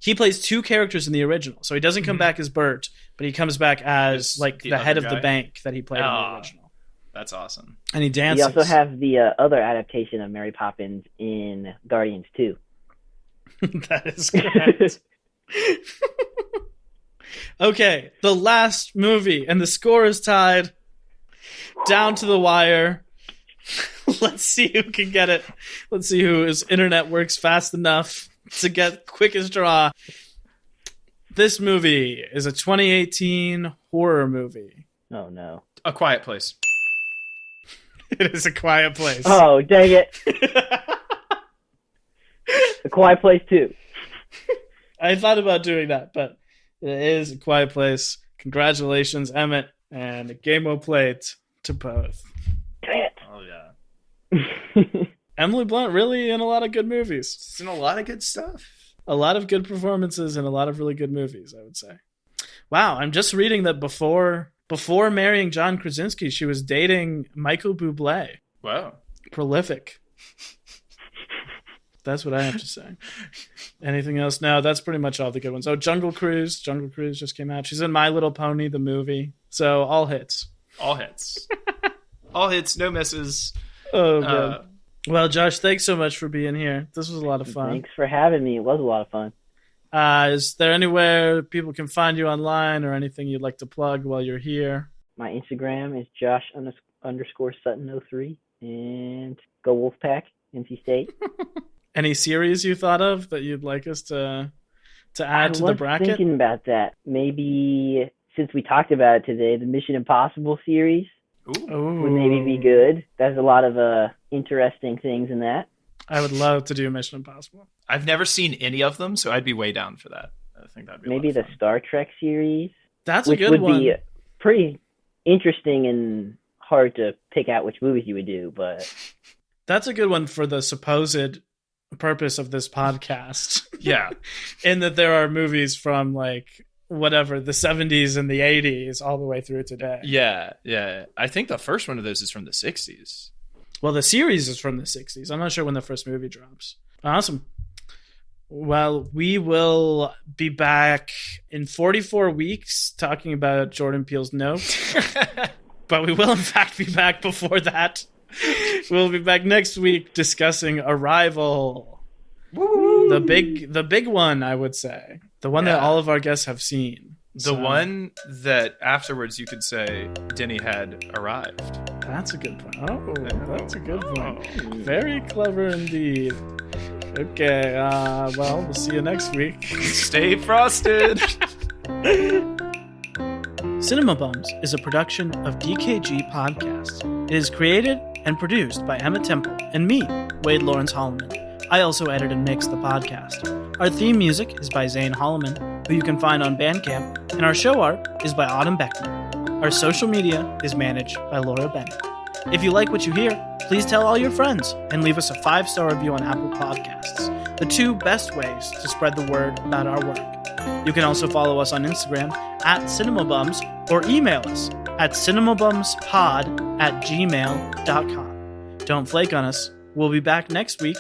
he plays two characters in the original. So he doesn't come back as Bert, but he comes back as like the head of the bank that he played in the original. That's awesome. And he dances. We also have the other adaptation of Mary Poppins in Guardians 2. That is correct. Okay, the last movie, and the score is tied down to the wire. Let's see who can get it. Let's see whose internet works fast enough to get quickest draw. This movie is a 2018 horror movie. Oh, no. A Quiet Place. It is A Quiet Place. Oh, dang it. A Quiet Place 2. I thought about doing that, but it is A Quiet Place. Congratulations, Emmett, and a game well played to both. Dang it. Oh, yeah. Emily Blunt really in a lot of good movies. It's in a lot of good stuff. A lot of good performances and a lot of really good movies, I would say. Wow, I'm just reading that before marrying John Krasinski, she was dating Michael Bublé. Wow. Prolific. That's what I have to say. Anything else? No, that's pretty much all the good ones. Oh, Jungle Cruise. Jungle Cruise just came out. She's in My Little Pony, the movie. So all hits. All hits. All hits, no misses. Oh, good. Well, Josh, thanks so much for being here. This was a lot of fun. Thanks for having me. It was a lot of fun. Is there anywhere people can find you online or anything you'd like to plug while you're here? My Instagram is Josh_Sutton03 and go Wolfpack, NC State. Any series you thought of that you'd like us to add to the bracket? I was thinking about that. Maybe, since we talked about it today, the Mission Impossible series would maybe be good. There's a lot of interesting things in that. I would love to do Mission Impossible. I've never seen any of them, so I'd be way down for that. I think that'd be maybe the Star Trek series. That's a good one. Which would be pretty interesting and hard to pick out which movies you would do, but that's a good one for the supposed purpose of this podcast. Yeah. In that there are movies from like whatever, the 70s and the 80s all the way through today. Yeah. I think the first one of those is from the 60s. Well, the series is from the 60s. I'm not sure when the first movie drops. Awesome. Well, we will be back in 44 weeks talking about Jordan Peele's Nope. But we will, in fact, be back before that. We'll be back next week discussing Arrival. Woo! The big one, I would say. The one that all of our guests have seen. The one that afterwards you could say Denny had arrived. That's a good point. Oh, that's a good point. Very clever indeed. Okay, well, we'll see you next week. Stay frosted! Cinema Bums is a production of DKG Podcasts. It is created and produced by Emma Temple and me, Wade Lawrence Holloman. I also edit and mix the podcast. Our theme music is by Zane Holloman, who you can find on Bandcamp, and our show art is by Autumn Beckman. Our social media is managed by Laura Bennett. If you like what you hear, please tell all your friends and leave us a 5-star review on Apple Podcasts, the two best ways to spread the word about our work. You can also follow us on Instagram at cinemabums or email us at cinemabumspod@gmail.com. Don't flake on us. We'll be back next week